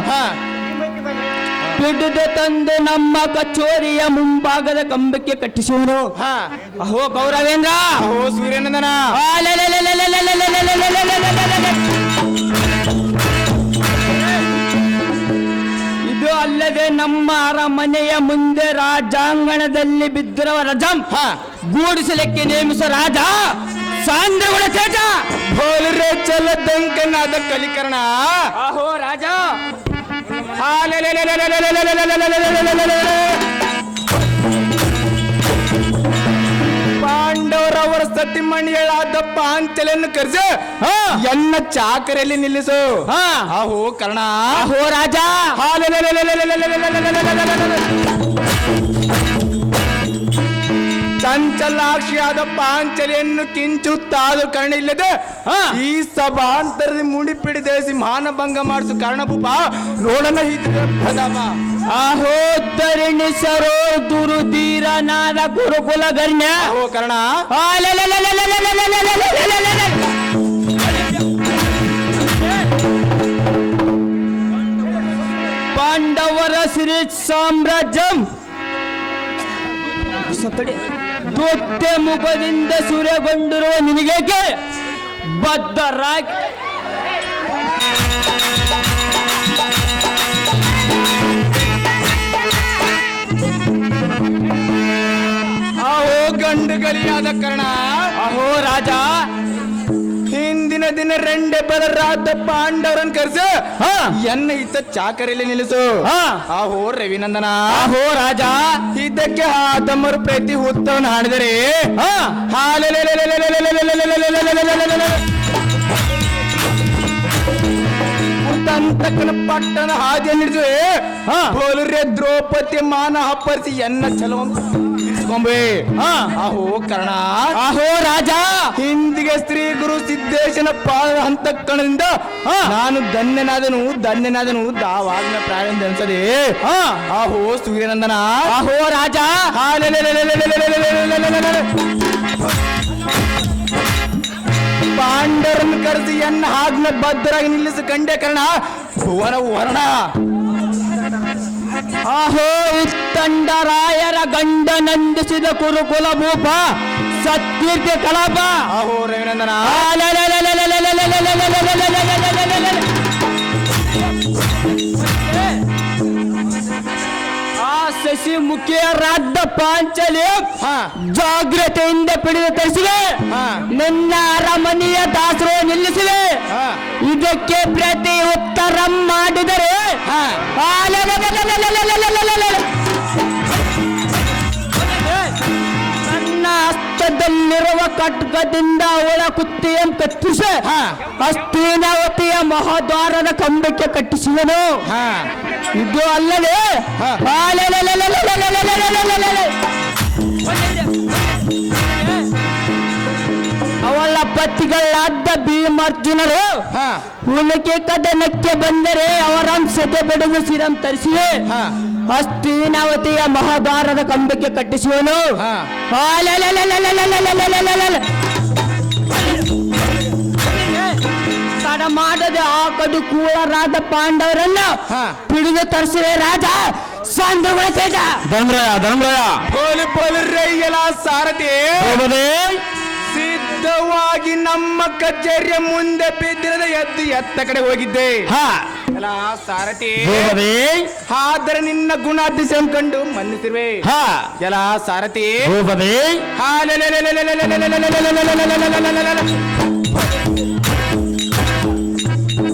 ಹಿಡಿದು ತಂದು ನಮ್ಮ ಕಚೇರಿಯ ಮುಂಭಾಗದ ಕಂಬಕ್ಕೆ ಕಟ್ಟಿಸುವನು. ಅಹೋ ಗೌರವೇಂದ್ರ, ಅಹೋ ಸೂರ್ಯನಂದನ. ಇದು ಅಲ್ಲದೆ ನಮ್ಮ ಅರಮನೆಯ ಮುಂದೆ ರಾಜಾಂಗಣದಲ್ಲಿ ಬಿದ್ದಿರುವ ರಜಂ ಗೂಡಿಸಲಿಕ್ಕೆ ನೇಮಿಸ ರಾಜ ಸಾಂದ್ರಗುಣ ತೇಜ. ಬೋಲ್ರೆ ಚಲದಂಕನಾದ ಕಲಿಕರ್ಣ. ಅಹೋ ರಾಜ, ಪಾಂಡವರವರ ಸತಿಮಣಿಗಳಾದ ಪಾಂಚಲನ್ನು ಕರೆಸ ಎನ್ನ ಚಾಕರೆಯಲ್ಲಿ ನಿಲ್ಲಿಸು. ಅಹೋ ಕರ್ಣ, ಅಹೋ ರಾಜ, ಚಂಚಲಾಕ್ಷಿಯಾದ ಪಾಂಚಲಿಯನ್ನು ಕಿಂಚುತ್ತಾದ ಕರ್ಣ ಇಲ್ಲದೆ ಈ ಸಭಾಂತರದ ಮುಡಿಪಿಡಿದೇಸಿ ಮಾನಭಂಗ ಮಾಡಿಸು ಕರ್ಣಭೂಪ ನೋಡನ ಪ್ರತಾಪ. ಅಹೋ ತರಿಣಿಸರೋ ದುರುಧೀರನಾದ ಗುರುಕುಲ ಗಣ್ಯ. ಅಹೋ ಕರ್ಣ, ಪಾಂಡವರ ಶ್ರೀ ಸಾಮ್ರಾಜ್ಯಂ ದೊತ್ತೆ ಮುಖದಿಂದ ಸೂರ್ಯಗೊಂಡಿರುವ ನಿನಗೇಕೆ ಬದ್ಧರಾಗಿ ಅಹೋ ಗಂಡುಗಲಿಯಾದ ಕರ್ಣ. ಅಹೋ ರಾಜ, ಹಿಂದಿನ ದಿನ ರೆಂಡೆ ಬಲರಾದ ಪಾಂಡವರನ್ನು ಕರೆಸ ಎನ್ನ ಇತ್ತ ಚಾಕರೆಯಲ್ಲಿ ನಿಲ್ಲಿಸು. ಅಹೋ ರವಿನಂದನ. ಅಹೋ ರಾಜ, ಇದಕ್ಕೆ ಹಾತಮ್ಮರು ಪ್ರತಿ ಹುತ್ತವನ್ನು ಹಾಡಿದರೆ ಅಂತಕ್ಕನ ಪಟ್ಟಣ ಹಾದಿಯನ್ನು ಹಿಡಿಸುವೆ. ಬೋಲುರೆ ದ್ರೌಪದಿ ಮಾನ ಅಪ್ಪರಿಸಿ ಎನ್ನ ಛಲವನ್ನು ತೀರಿಸಿಕೊಂಬೆ. ಅಹೋ ಕರ್ಣ, ಅಹೋ ರಾಜ, ಹಿಂದಿಗೆ ಶ್ರೀ ಗುರು ಸಿದ್ದೇಶನ ಪಾದ ಅಂತಕ್ಕಣದಿಂದ ನಾನು ಧನ್ಯನಾದನು ದಾವಾಗ್ನ ಪ್ರಾಣ ಅನ್ಸದೆ. ಅಹೋ ಸೂರ್ಯನಂದನ. ಅಹೋ ರಾಜ, ಪಾಂಡ ಗಂಡರನ್ನು ಕರೆಸಿ ಎನ್ನ ಹಾಗ್ನ ಬದ್ಧರಾಗಿ ನಿಲ್ಲಿಸಿ ಕಂಡೆ ಕರ್ಣ ಭುವನ ವರ್ಣ. ಆಹೋ ಇತ್ತಂಡರಾಯರ ಗಂಡ ನಂದಿಸಿದ ಕುರುಕುಲ ಭೂಪ ಸತ್ಕೀರ್ತಿ ಕಳಪ. ಆಹೋ ರವಿನಂದನ. ಆ ಶಶಿ ಮುಖಿಯರಾದ ಪಾಂಚಲಿ ಜಾಗ್ರತೆಯಿಂದ ಪಿಡಿದು ತರಿಸಿವೆ. ನಿನ್ನ ಅರಮನೆಯ ದಾಸರು ನಿಲ್ಲಿಸಿವೆ. ಇದಕ್ಕೆ ಪ್ರತಿ ಉತ್ತರ ಮಾಡಿದರೆ ನನ್ನ ಹಸ್ತದಲ್ಲಿರುವ ಖಡ್ಗದಿಂದ ಅವಳ ಕುತ್ತಿಯನ್ನು ಕತ್ತಿಸಿ ಹಸ್ತಿನಾವತಿಯ ಮಹಾದ್ವಾರದ ಕಂಬಕ್ಕೆ ಕಟ್ಟಿಸಿದನು. ಇದು ಅಲ್ಲದೆ ಅವಳ ಪತಿಗಳಾದ ಭೀಮಾರ್ಜುನರು ಹುಲಿಕೆ ಕದನಕ್ಕೆ ಬಂದರೆ ಅವರ ಸತೆ ಬೆಳೆದು ಸಿರಂ ತರಿಸಿವೆ. ಹಸ್ತಿನಾವತಿಯ ಮಹಾಭಾರತ ಕಂಬಕ್ಕೆ ಕಟ್ಟಿಸುವನು. ತಡ ಮಾಡದೆ ಆ ಕಡು ಕೂಳರಾದ ಪಾಂಡವರನ್ನ ಹಿಡಿದು ತರಿಸಿವೆ ರಾಜ ಸಾಂದ್ರಗಳ ತೇಜ. ಧರ್ಮರಾಯ ಪೋಲಿ ಪೋಲಿ ರೈಯಲ ಸಾರಥಿ ಸಿದ್ಧವಾಗಿ ನಮ್ಮ ಕಚೇರಿಯ ಮುಂದೆ ಬಿದ್ದಿರದ ಎದ್ದು ಎತ್ತ ಕಡೆ ಹೋಗಿದ್ದೆ. ಎಲ್ಲ ಸಾರಥಿ ಆದರೆ ನಿನ್ನ ಗುಣಾತಿಶಯ ಕಂಡು ಮನ್ನಿಸಿರುವೆ. ಎಲ್ಲ ಸಾರಥಿ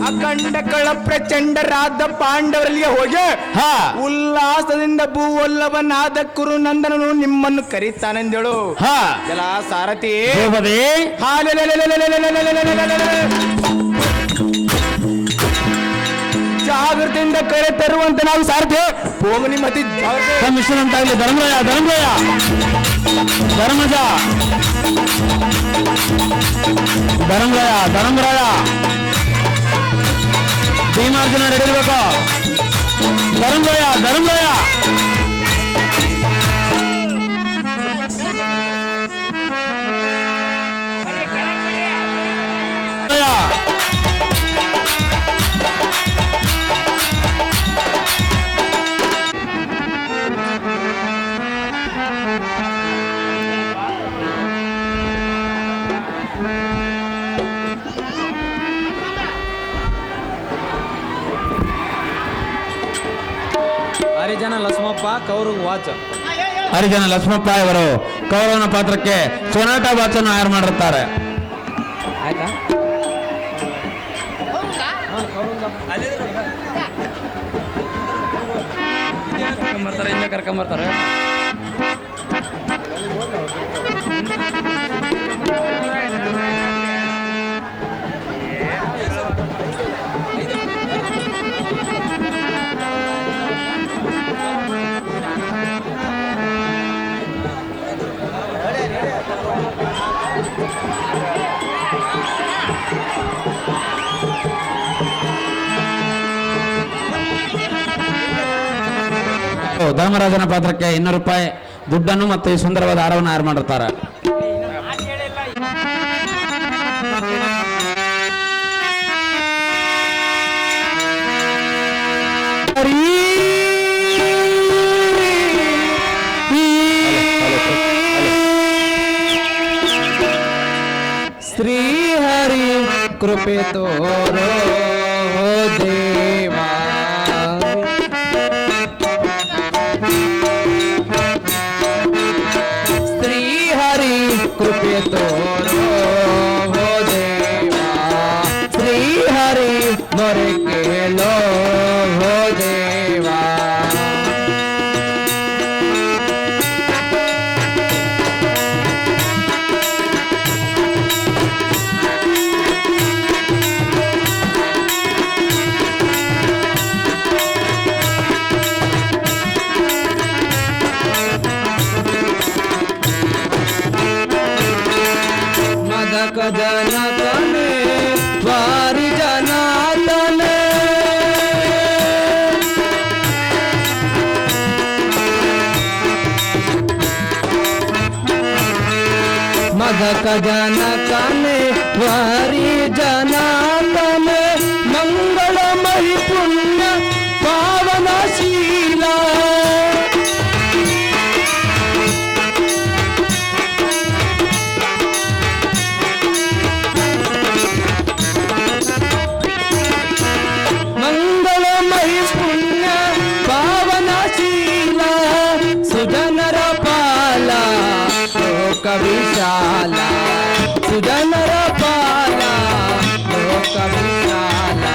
ಅಖಂಡ ಕಳ ಪ್ರಚಂಡರಾದ ಪಾಂಡವರಲ್ಲಿಗೆ ಹೋಗಿ ಉಲ್ಲಾಸದಿಂದ ಭೂವಲ್ಲವನಾದ ಕುರುನಂದನನು ನಿಮ್ಮನ್ನು ಕರೀತಾನೆಂದೇಳು. ಎಲ್ಲ ಸಾರಥಿ ಜಾಗೃತಿಯಿಂದ ಕರೆ ತರುವಂತ ನಾವು ಸಾರಥಿ ಭೂಮನಿ ಮತಿ ಮಿಶ್ರಣ ಅಂತಾಗಲಿ. ಧರ್ಮರಾಯ ಭೀಮಾರ್ಜುನ ರೆಡಿರ್ಬೇಕು. ಧರ್ಮರಾಯ ಹರಿಜನ ಲಕ್ಷ್ಮಪ್ಪ ಕೌರವ್ ವಾಚ. ಹರಿಜನ ಲಕ್ಷ್ಮಪ್ಪ ಇವರು ಕೌರವನ ಪಾತ್ರಕ್ಕೆ ಸೊನಾಟ ವಾಚನ್ನು ಆಯ್ಕೆ ಮಾಡಿರ್ತಾರೆ. ಆಯ್ತಾ? ಕರ್ಕೊಂಬರ್ತಾರೆ. ಧರ್ಮರಾಜನ ಪಾತ್ರಕ್ಕೆ 200 ರೂಪಾಯಿ ದುಡ್ಡನ್ನು ಮತ್ತು ಈ ಸುಂದರವಾದ ಹಾರವನ್ನು ಆಯ್ಕೆ ಮಾಡಿರ್ತಾರೆ. ಶ್ರೀಹರಿ ಕೃಪೆ ತೋರೋ ದೇವಾ. ಶ್ರೀಹರಿ ಕೃಪೆ ತೋರೋ ದೇವಾ. ಶ್ರೀಹರಿ ಮೊರೆ ಕೇಳೋ ದೇವಾ. ಮದಕ ಜನಕನೇ ವಾರಿ ಜನಾತನೇ. ಮದಕ ಜನಕನೇ ವಾರಿ जनार्दन मंगलमय पुण्य पावनशीला मंगलमय पुण्य पावनशीला सुजनर पाला लोक विशाला सुजनर पाला लोक विशाला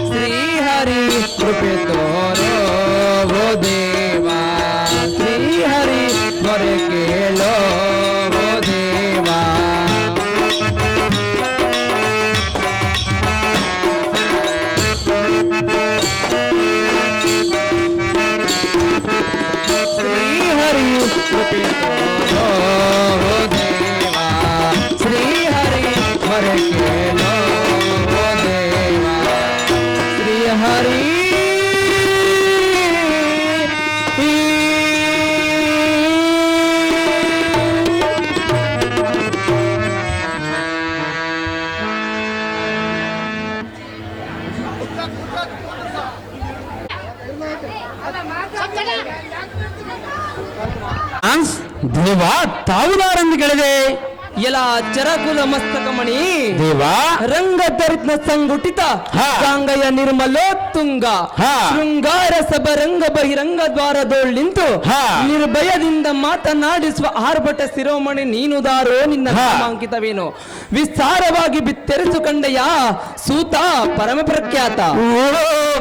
श्री हरि कृपे तोरो वो देवा श्री हरि मोरे केलो वो देवा श्री हरि कृपे तोरो वो देवा श्री हरि मोरे केलो वो देवा श्री हरि ದೇವ ತಾವುದಾರೆಂದು ಕೇಳಿದೆ. ಎಲ್ಲ ಚರಕುಲ ಮಸ್ತಕಮಣಿ ದೇವಾ ರಂಗಧರಿತ್ನ ಸಂಗುಟಿತ ಹಾ. ಗಾಂಗಯ ನಿರ್ಮಲೋತ್ತುಂಗ ಹಾ. ಶೃಂಗಾರ ಸಭರಂಗ ಬಹಿರಂಗ ದ್ವಾರದೋಳ್ ಹಾ. ನಿರ್ಭಯದಿಂದ ಮಾತನಾಡಿಸುವ ಆರ್ಭಟ ಶಿರೋಮಣಿ ನೀನುದಾರೋ ನಿನ್ನ ಹಾ. ನಾಮಾಂಕಿತವೇನು ವಿಸ್ತಾರವಾಗಿ ಬಿತ್ತೆರೆಸು ಕಂಡೆಯ ಸೂತ ಪರಮ ಪ್ರಖ್ಯಾತ ಓ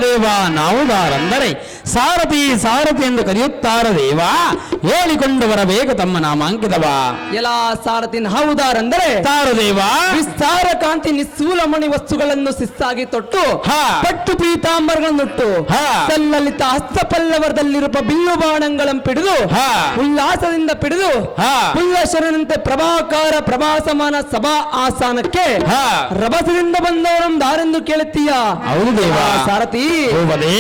ದೇವ ನಾವುದಾರಂದರೆ ಸಾರಥಿ ಸಾರಥಿ ಎಂದು ಕರೆಯುತ್ತಾರ ದೇವ ಹೇಳಿಕೊಂಡು ಬರಬೇಕು ತಮ್ಮ ನಾಮಾಂಕಿತವ ಎಲ್ಲ ಸಾರಥಿನ ಹೌದಾರಂದರೆ ತಾರು ದೇವ ವಿಸ್ತಾರ ಕಾಂತಿ ನಿಸ್ಸೂಲಮಣಿ ವಸ್ತುಗಳನ್ನು ಶಿಸ್ತಾಗಿ ತೊಟ್ಟು ಹಾ. ಪಟ್ಟು ಪೀತಾಂಬರಗಳನ್ನುಟ್ಟು ಹಾ. ಸಲ್ಲಲಿತ ಹಸ್ತಪಲ್ಲವರದಲ್ಲಿರುವ ಬಿಲ್ಲು ಬಾಣಗಳನ್ನು ಪಿಡಿದು ಹಾ. ಉಲ್ಲಾಸದಿಂದ ಪಿಡಿದು ಹಾ. ಪುಲ್ಲಶರನಂತೆ ಪ್ರಭಾಕಾರ ಪ್ರಭಾಸಮಾನ ಸಭಾ ಆಸ್ಥಾನಕ್ಕೆ ಹಾ. ರಭಸದಿಂದ ಬಂದವರಂ ದಾರೆಂದು ಕೇಳುತ್ತೀಯ ಹೌದು ದೇವ ಸಾರಥಿ ಹೋಗದೆ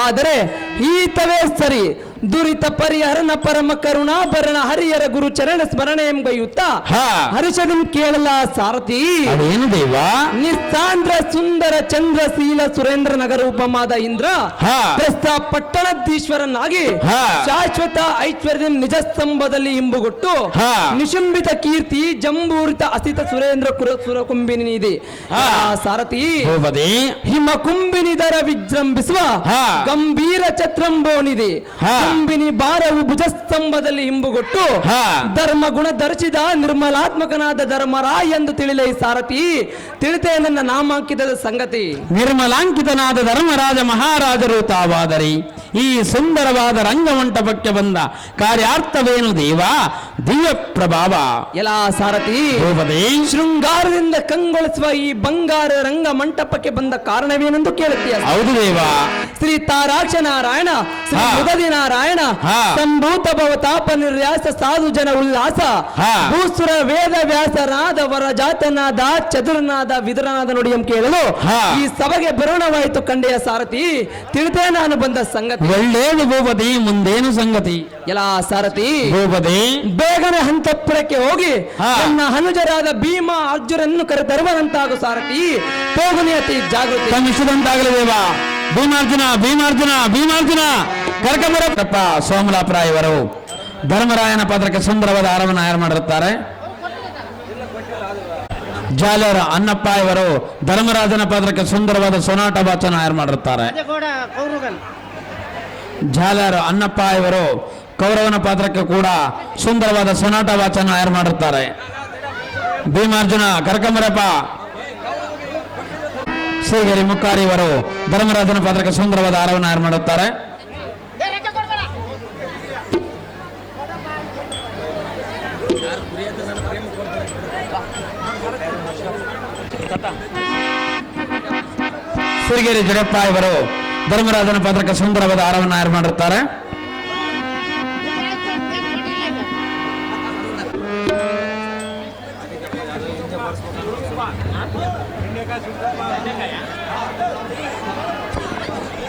ಆದರೆ ಈತವೇ ಸರಿ ದುರಿತ ಪರಿಹರಣ ಪರಮ ಕರುಣಾಭರಣ ಹರಿಯರ ಗುರು ಚರಣ ಸ್ಮರಣೆ ಎಂಬಯುತ್ತ ಹಾ. ಹರ್ಷದಂ ಕೇಳಲ ಸಾರಥಿ ಅದೇನು ದೇವ ನಿಸ್ಸಾಂದ್ರ ಸುಂದರ ಚಂದ್ರಶೀಲ ಸುರೇಂದ್ರ ನಗರ ಉಪಮಾದ ಇಂದ್ರ ಹಾ. ಪ್ರಸ್ಥ ಪಟ್ಟಣದೀಶ್ವರನಾಗಿ ಹಾ. ಶಾಶ್ವತ ಐಶ್ವರ್ಯ ನಿಜ ಸ್ತಂಭದಲ್ಲಿ ಇಂಬುಗೊಟ್ಟು ಹಾ. ನಿಶುಂಬಿತ ಕೀರ್ತಿ ಜಂಬೂರಿತ ಅಸಿತ ಸುರೇಂದ್ರ ಸುರಕುಂಬಿನಿ ಇದೆ ಹಾ. ಸಾರಥಿ ಹೋಗದೆ ಹಿಮ ಕುಂಬಿನಿದರ ವಿಜೃಂಭಿಸುವ ಹಾ. ಗಂಭೀರ ಛತ್ರಂಬೋನಿದೆ ಹಾ. ಕುಂಬಿನಿ ಭಾರವು ಭುಜಸ್ತಂಭದಲ್ಲಿ ಇಂಬುಗೊಟ್ಟು ಹಾ. ಧರ್ಮ ಗುಣ ಧರಿಸಿದ ನಿರ್ಮಲಾತ್ಮಕನಾದ ಧರ್ಮರಾಯ ಎಂದು ತಿಳಿಲೆ ಈ ಸಾರಥಿ ತಿಳಿತೆ ನನ್ನ ನಾಮಾಂಕಿತದ ಸಂಗತಿ ನಿರ್ಮಲಾಂಕಿತನಾದ ಧರ್ಮರಾಜ ಮಹಾರಾಜರು ತಾವಾದರಿ ಈ ಸುಂದರವಾದ ರಂಗಮಂಟಪಕ್ಕೆ ಬಂದ ಕಾರ್ಯಾರ್ಥವೇನು ದೇವ ದಿವ್ಯ ಪ್ರಭಾವ ಎಲ್ಲ ಸಾರಥಿ ಹೋಗದೆ ಶೃಂಗಾರದಿಂದ ಕಂಗೊಳಿಸುವ ಈ ಬಂಗಾರ ರಂಗ ಮಂಟಪಕ್ಕೆ ಬಂದ ಕಾರಣವೇನೆಂದು ಕೇಳುತ್ತೀಯ ಹೌದು ದೇವ ಶ್ರೀ ತಾರಾಕ್ಷ ನಾರಾಯಣ ಶ್ರೀ ಹಾ. ಮುದದಿ ನಾರಾಯಣ ಹಾ. ಸಂಭೂತ ಭವ ತಾಪ ನಿರ್ಯಾಸ ಸಾಧು ಜನ ಉಲ್ಲಾಸ ಹಾ. ಭೂಸುರ ವೇದ ವ್ಯಾಸನಾದ ವರಜಾತನಾದ ಚದುರನಾದ ವಿದುರನಾದ ನುಡಿಯಂ ಕೇಳಲು ಹಾ. ಈ ಸಭೆಗೆ ಬರೋಣವಾಯಿತು ಕಂಡೆಯ ಸಾರಥಿ ತಿಳಿದೇ ನಾನು ಬಂದ ಸಂಗತಿ ಒಳ್ಳೇದು ಭೂಪತಿ ಮುಂದೇನು ಸಂಗತಿ ಎಲ್ಲ ಸಾರಥಿ ಭೂಪತಿ ಬೇಗನೆ ಹಂತಪುರಕ್ಕೆ ಹೋಗಿ ಹಾ. ನನ್ನ ಅನುಜರಾದ ಭೀಮ ಅರ್ಜುನನ್ನು ಕರೆತರುವಂತಾಗು ಸಾರಥಿ ಹೋಗುನಿ ಅತಿ ಜಾಗೃತಿ ತಮ್ಮಿಸಿದಂತಾಗಲಿ ದೇವ ಭೀಮಾರ್ಜುನ ಭೀಮಾರ್ಜುನ ಭೀಮಾರ್ಜುನ ಕರ್ಕಮರಪ್ಪ ಸೋಮಲಾಪುರ ಇವರು ಧರ್ಮರಾಯನ ಪಾತ್ರಕ್ಕೆ ಸುಂದರವಾದ ಹಾರವನ್ನು ತಯಾರು ಮಾಡಿರುತ್ತಾರೆ. ಜಾಲರ ಅನ್ನಪ್ಪ ಇವರು ಧರ್ಮರಾಜನ ಪಾತ್ರಕ್ಕೆ ಸುಂದರವಾದ ಸೊನಾಟ ಬಾಚನ ತಯಾರು ಮಾಡಿರುತ್ತಾರೆ. ಜಾಲರ ಅನ್ನಪ್ಪ ಇವರು ಕೌರವನ ಪಾತ್ರಕ್ಕೆ ಕೂಡ ಸುಂದರವಾದ ಸೊನಾಟ ವಾಚನ ತಯಾರು ಮಾಡಿರುತ್ತಾರೆ. ಭೀಮಾರ್ಜುನ ಕರ್ಕಮರಪ್ಪ ಶ್ರೀಗಿರಿ ಮುಕ್ಕಾರಿ ಇವರು ಧರ್ಮರಾಜನ ಪಾತ್ರಕ್ಕೆ ಸುಂದರವಾದ ಹಾರವನ್ನು ತಯಾರು ಮಾಡುತ್ತಾರೆ. ಶ್ರೀಗಿರಿ ಜಡಪ್ಪ ಇವರು ಧರ್ಮರಾಜನ ಪಾತ್ರಕ್ಕೆ ಸುಂದರವಾದ ಹಾರವನ್ನು ತಯಾರು ಮಾಡಿರುತ್ತಾರೆ.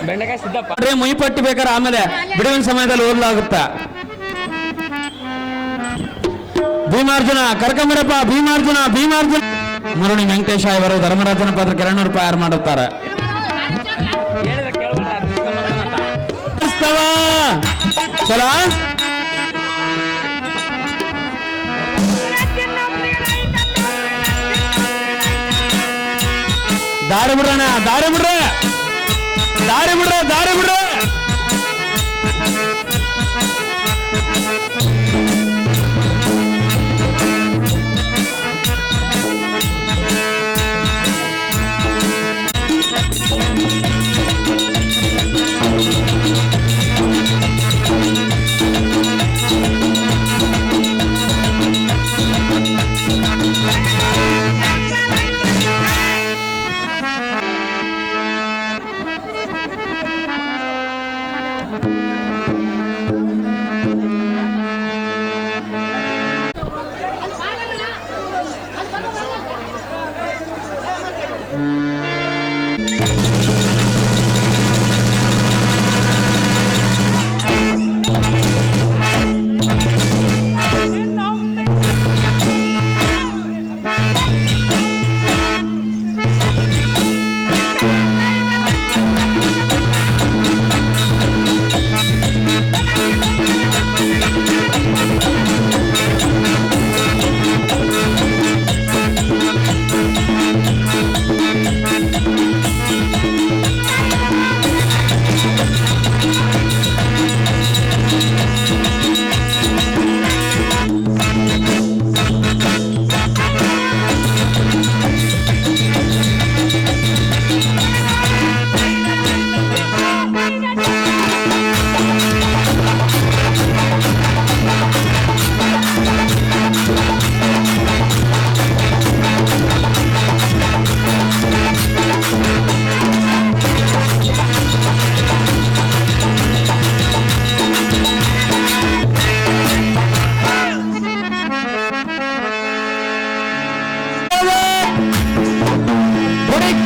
ಬೆಂಡೆಕಾಯಿ ಸಿದ್ದಪ್ಪ ಮುಯಿಪಟ್ಟಿ ಬೇಕಾದ್ರೆ ಆಮೇಲೆ ಬಿಡುವಿನ ಸಮಯದಲ್ಲಿ ಓದಲಾಗುತ್ತೆ. ಭೀಮಾರ್ಜುನ ಕರ್ಕಮರಪ್ಪ ಭೀಮಾರ್ಜುನ ಭೀಮಾರ್ಜುನ ಮುರುಣಿ ವೆಂಕಟೇಶ ಇವರು ಧರ್ಮರಾಜನ ಪಾತ್ರಕ್ಕೆ 200 ರೂಪಾಯಿ ಯಾರು ಮಾಡುತ್ತಾರೆ. ಚಲ ದಾರಿ ಬಿಡ್ರಣ, ದಾರಿ ಬಿಡ್ರೆ, ದಾರಿ ಬಿಡ್ರೆ, ದಾರಿ ಬಿಡ್ರೆ.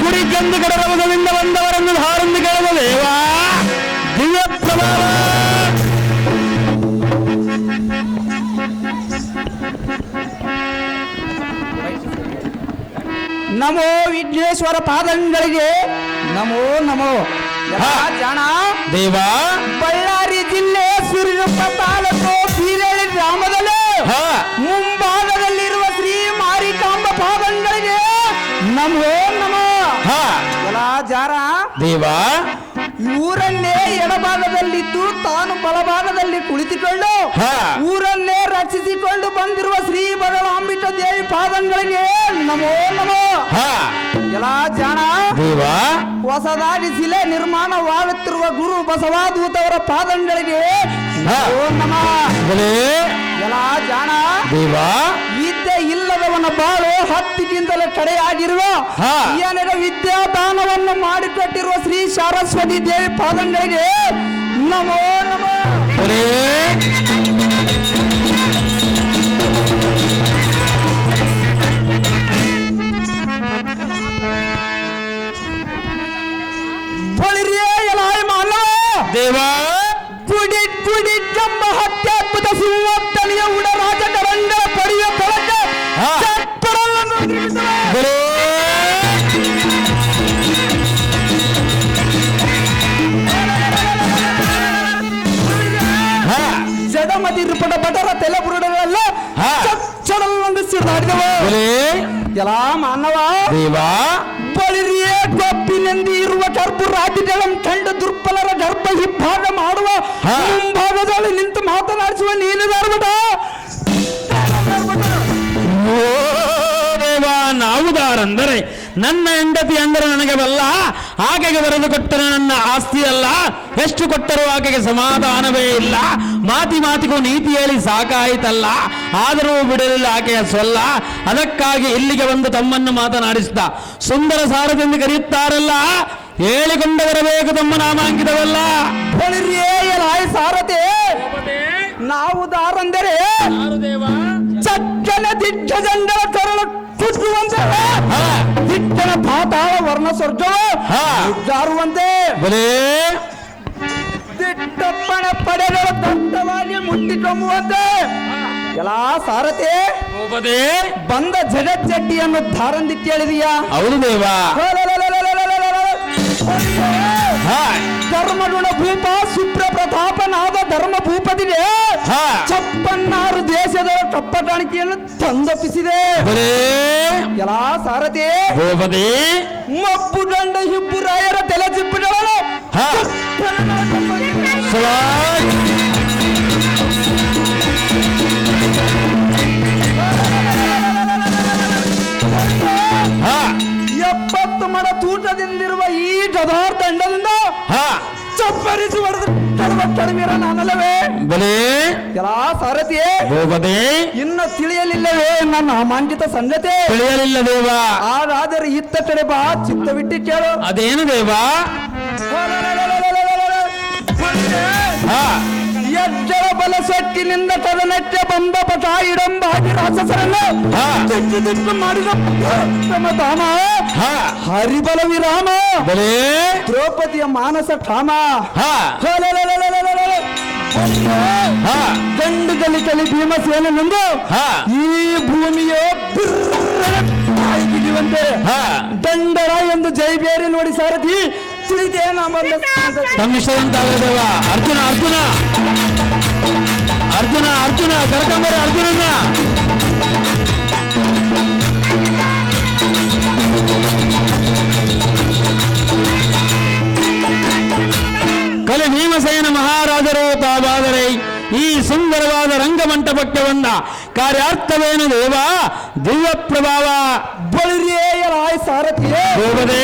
ಕುಡಿಕೆಂದು ಗಡರವದಿಂದ ಬಂದವರನ್ನು ಹಾರೊಂದು ಕೇಳದ ದೇವ ದಿವ್ಯ ಪ್ರಭಾವ. ನಮೋ ವಿಘ್ನೇಶ್ವರ ಪಾದಂಗಳಿಗೆ ನಮೋ ನಮೋ. ಜಾಣ ದೇವ ಬಳ್ಳಾರಿ ಜಿಲ್ಲೆ ಸೂರ್ಯನೊಪ್ಪ ತಾಲೂಕು ಬೀರೇಳಿ ಗ್ರಾಮದಲ್ಲಿ ಮುಂಭಾಗದಲ್ಲಿರುವ ಶ್ರೀ ಮಾರಿಕಾಂಬ ಪಾದಂಗಳಿಗೆ ನಮೋ ನಮೋ. ಜಾರ ದೇವ ಊರನ್ನೇ ಎಡಭಾಗದಲ್ಲಿದ್ದು ತಾನು ಬಲಭಾಗದಲ್ಲಿ ಕುಳಿತುಕೊಂಡು ಊರನ್ನೇ ರಕ್ಷಿಸಿಕೊಂಡು ಬಂದಿರುವ ಶ್ರೀ ಬಗಲಾಂಬಿಕ ದೇವಿ ಪಾದಂಗಳಿಗೆ ನಮೋ ನಮೋ. ಎಲ್ಲ ಜಾಣ ದೇವ ಹೊಸದಾಗಿ ಶಿಲೆ ನಿರ್ಮಾಣವಾಗುತ್ತಿರುವ ಗುರು ಬಸವಾದೂತವರ ಪಾದಂಗಳಿಗೆ ನಮೋ ನಮಃ. ಎಲ್ಲ ಜಾಣ ದೇವ ವಿದ್ಯೆ ಇಲ್ಲದವನ ಬಾಳು ಹತ್ತಿಗಿಂತಲೂ ಕಡೆಯಾಗಿರುವ ಏನೆಡೆ ವಿದ್ಯಾದಾನವನ್ನು ಮಾಡಿಕೊಟ್ಟಿರುವ ಶ್ರೀ ಸರಸ್ವತಿ ದೇವಿ ಪಾದಂಗಳಿಗೆ ನಮೋ ನಮೋ. ದೇವ ಗುಡಿ ಗುಡಿ ಜಂಬ ಹತ್ಯಾದ್ಭುತ ಸಿಂಹತ್ತಲಿಯ ಉಡರಾಜ ಗರಂಗ ಪಡೆಯುವ ಕೊಳಕ ಜಡಮತಿ ರುಪಟ ಬಟರ ತೆಲ ಬುರುಡಲ್ಲ ಚಡಲೊಂದಿಸಿದಾಡಿದವ ಎಲ್ಲ ಮಾನವ ದೇವ ಬಳಿರಿಯೇ ಗೊಪ್ಪಿನೆಂದು ಇರುವ ಗರ್ಭ ರಾಜ್ಯಗಳನ್ನು ಕಂಡು ದುರ್ಬಲರ ಗರ್ಭ ಹಿಬ್ಬಾಗ ಮಾಡುವ ಮುಂಭಾಗದಲ್ಲಿ ನಿಂತು ಮಾತನಾಡಿಸುವ ನೀನು ಧಾರ್ಮಟ. ದೇವ ನಾವುದಾರಂದರೆ ನನ್ನ ಹೆಂಡತಿ ಅಂದರೆ ನನಗೆ ಬಲ್ಲ. ಆಕೆಗೆ ಬರೆದು ಕೊಟ್ಟರೆ ನನ್ನ ಆಸ್ತಿ ಅಲ್ಲ. ಎಷ್ಟು ಕೊಟ್ಟರೂ ಆಕೆಗೆ ಸಮಾಧಾನವೇ ಇಲ್ಲ. ಮಾತಿ ಮಾತಿಗೂ ನೀತಿ ಹೇಳಿ ಸಾಕಾಯಿತಲ್ಲ. ಆದರೂ ಬಿಡಲಿಲ್ಲ ಆಕೆಯ ಸೊಲ್ಲ. ಅದಕ್ಕಾಗಿ ಇಲ್ಲಿಗೆ ಬಂದು ತಮ್ಮನ್ನು ಮಾತನಾಡಿಸಿದ. ಸುಂದರ ಸಾರಥೆಂದು ಕರೆಯುತ್ತಾರಲ್ಲ, ಹೇಳಿಕೊಂಡು ಬರಬೇಕು ತಮ್ಮ ನಾಮಾಂಕಿತವಲ್ಲ. ಸಾರಥಿ ನಾವು ದಾರಂದರೆ ಚಕ್ಕನ ದಿಗ್ಗಜಂಡರ ಕರಳು ಕುಟ್ಟುವಂತೆ ದಿಕ್ಕನ ಪಾತಾಳ ವರ್ಣ ಸ್ವರ್ಗವೇ ದಿಟ್ಟಪ್ಪನ ಪಡೆಗಳು ದಟ್ಟವಾಗಿ ಮುಟ್ಟಿಕೊಂಬುವಂತೆ ಎಲ್ಲಾ ಸಾರಥಿ ಭೂಪತಿ ಬಂದ ಜಗಜ್ಜಡ್ಡಿಯನ್ನು ಧಾರಂದಿ ಕೇಳಿದೀಯಾ? ಹೌದು ದೇವ. ಧರ್ಮಗುಣ ಭೂಪ ಸುಪ್ರಪ್ರತಾಪನಾದ ಧರ್ಮ ಭೂಪತಿಗೆ ಚಪ್ಪನ್ನಾರು ದೇಶದ ಕಪ್ಪಟಾಣಿಕೆಯನ್ನು ತಂದೊಪ್ಪಿಸಿದೆ. ಎಲ್ಲಾ ಸಾರಥಿ ಭೂಪತಿ ಮಬ್ಬು ಗಂಡ ಹಿಬ್ಬು ರಾಯರ ತಲೆ ಚಿಪ್ಪುಗಳನ್ನು ಎಪ್ಪತ್ತು ಮಡ ತೂಟದಿಂದಿರುವ ಈ ಗದಾರ್ ದಂಡದಿಂದ ಚಪ್ಪರಿಸಿ ಕಡಿಮೆ ನಾನಲ್ಲವೇ? ಎಲ್ಲಾ ಸಾರಥಿಯೇ ಭೂಪತಿ ಇನ್ನು ತಿಳಿಯಲಿಲ್ಲವೇ ನನ್ನ ಅಮಾಂಕಿತ ಸಂಗತಿ? ತಿಳಿಯಲಿಲ್ಲ ದೇವ. ಹಾಗಾದರೆ ಇತ್ತ ಕಡೆ ಬಾ, ಚಿತ್ತವಿಟ್ಟು ಕೇಳು. ಅದೇನು ದೇವ? ಎಜ್ಜರ ಬಲ ಸೊಕ್ಕಿನಿಂದ ಕದನಕ್ಕೆ ಬಂದ ಪಟ ಇಡಂಬಾಗಿ ರಾಕ್ಷಸರನ್ನು ದಿಕ್ಕು ದಿಕ್ಕು ಮಾಡಿದ ಧಾಮ ಹರಿಬಲ ವಿರಾಮ ದ್ರೌಪದಿಯ ಮಾನಸ ಠಾಮ ಗಂಡು ಗಲಿಕಲಿ ಭೀಮಸೇನಂದು ಈ ಭೂಮಿಯೋ ಬಿಡುವಂತೆ ದಂಡರ ಎಂದು ಜೈಬೇರಿ ನೋಡಿ ಸಾರಥಿ ತಿಳಿದೇ ಸಂಮಿಶ್ರಂತಾಗದೇವ. ಅರ್ಜುನ ಅರ್ಜುನ ಅರ್ಜುನ ಅರ್ಜುನ ಕರ್ಕೊಂಬರ ಅರ್ಜುನನ. ಕಲಿ ಭೀಮಸೇನ ಮಹಾರಾಜರು ತಾವಾದರೆ ಈ ಸುಂದರವಾದ ರಂಗಮಂಟಪಕ್ಕೆ ಬಂದ ಕಾರ್ಯಾರ್ಥವೇನು ದೇವ? ದಿವ್ಯ ಪ್ರಭಾವ ಬಳಿರಿಯರಾಯ್ ಸಾರಥಿಯೇ ಹೋಗದೆ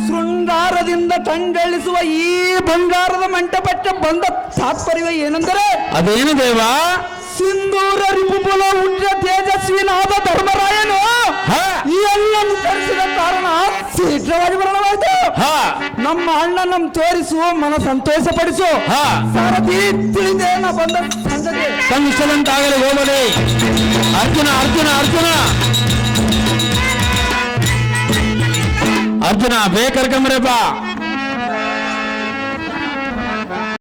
ಶೃಂಗಾರದಿಂದ ಕಂಗಳಿಸುವ ಈ ಬಂಗಾರದ ಮಂಟಪಕ್ಕೆ ಬಂದ ತಾತ್ಪರ್ಯ ಏನೆಂದರೆ ಅದೇನು ದೇವ? ಸಿಂಧೂರ ರಿಪುಬಲ ಉಗ್ರ ತೇಜಸ್ವಿನಾದ ಧರ್ಮರಾಯನು ಈ ಎಲ್ಲನ್ನು ತರಿಸಿದ ಕಾರಣ ಶೀಘ್ರವಾಗಿ ಬರಲಾಯಿತು. ನಮ್ಮ ಅಣ್ಣನ ತೋರಿಸು, ಮನ ಸಂತೋಷಪಡಿಸು. ಸಾರಥಿ ತಿಳಿದೇನ ಬಂದ ಸಂಗತಿ ಸಂಶದಂತಾಗಲಿ ಹೋಗದೆ. ಅರ್ಜುನ ಅರ್ಜುನ ಅರ್ಜುನ ಅರ್ಜುನ ಬೇಕರ್ಕಂಬ್ರೆ ಬಾ.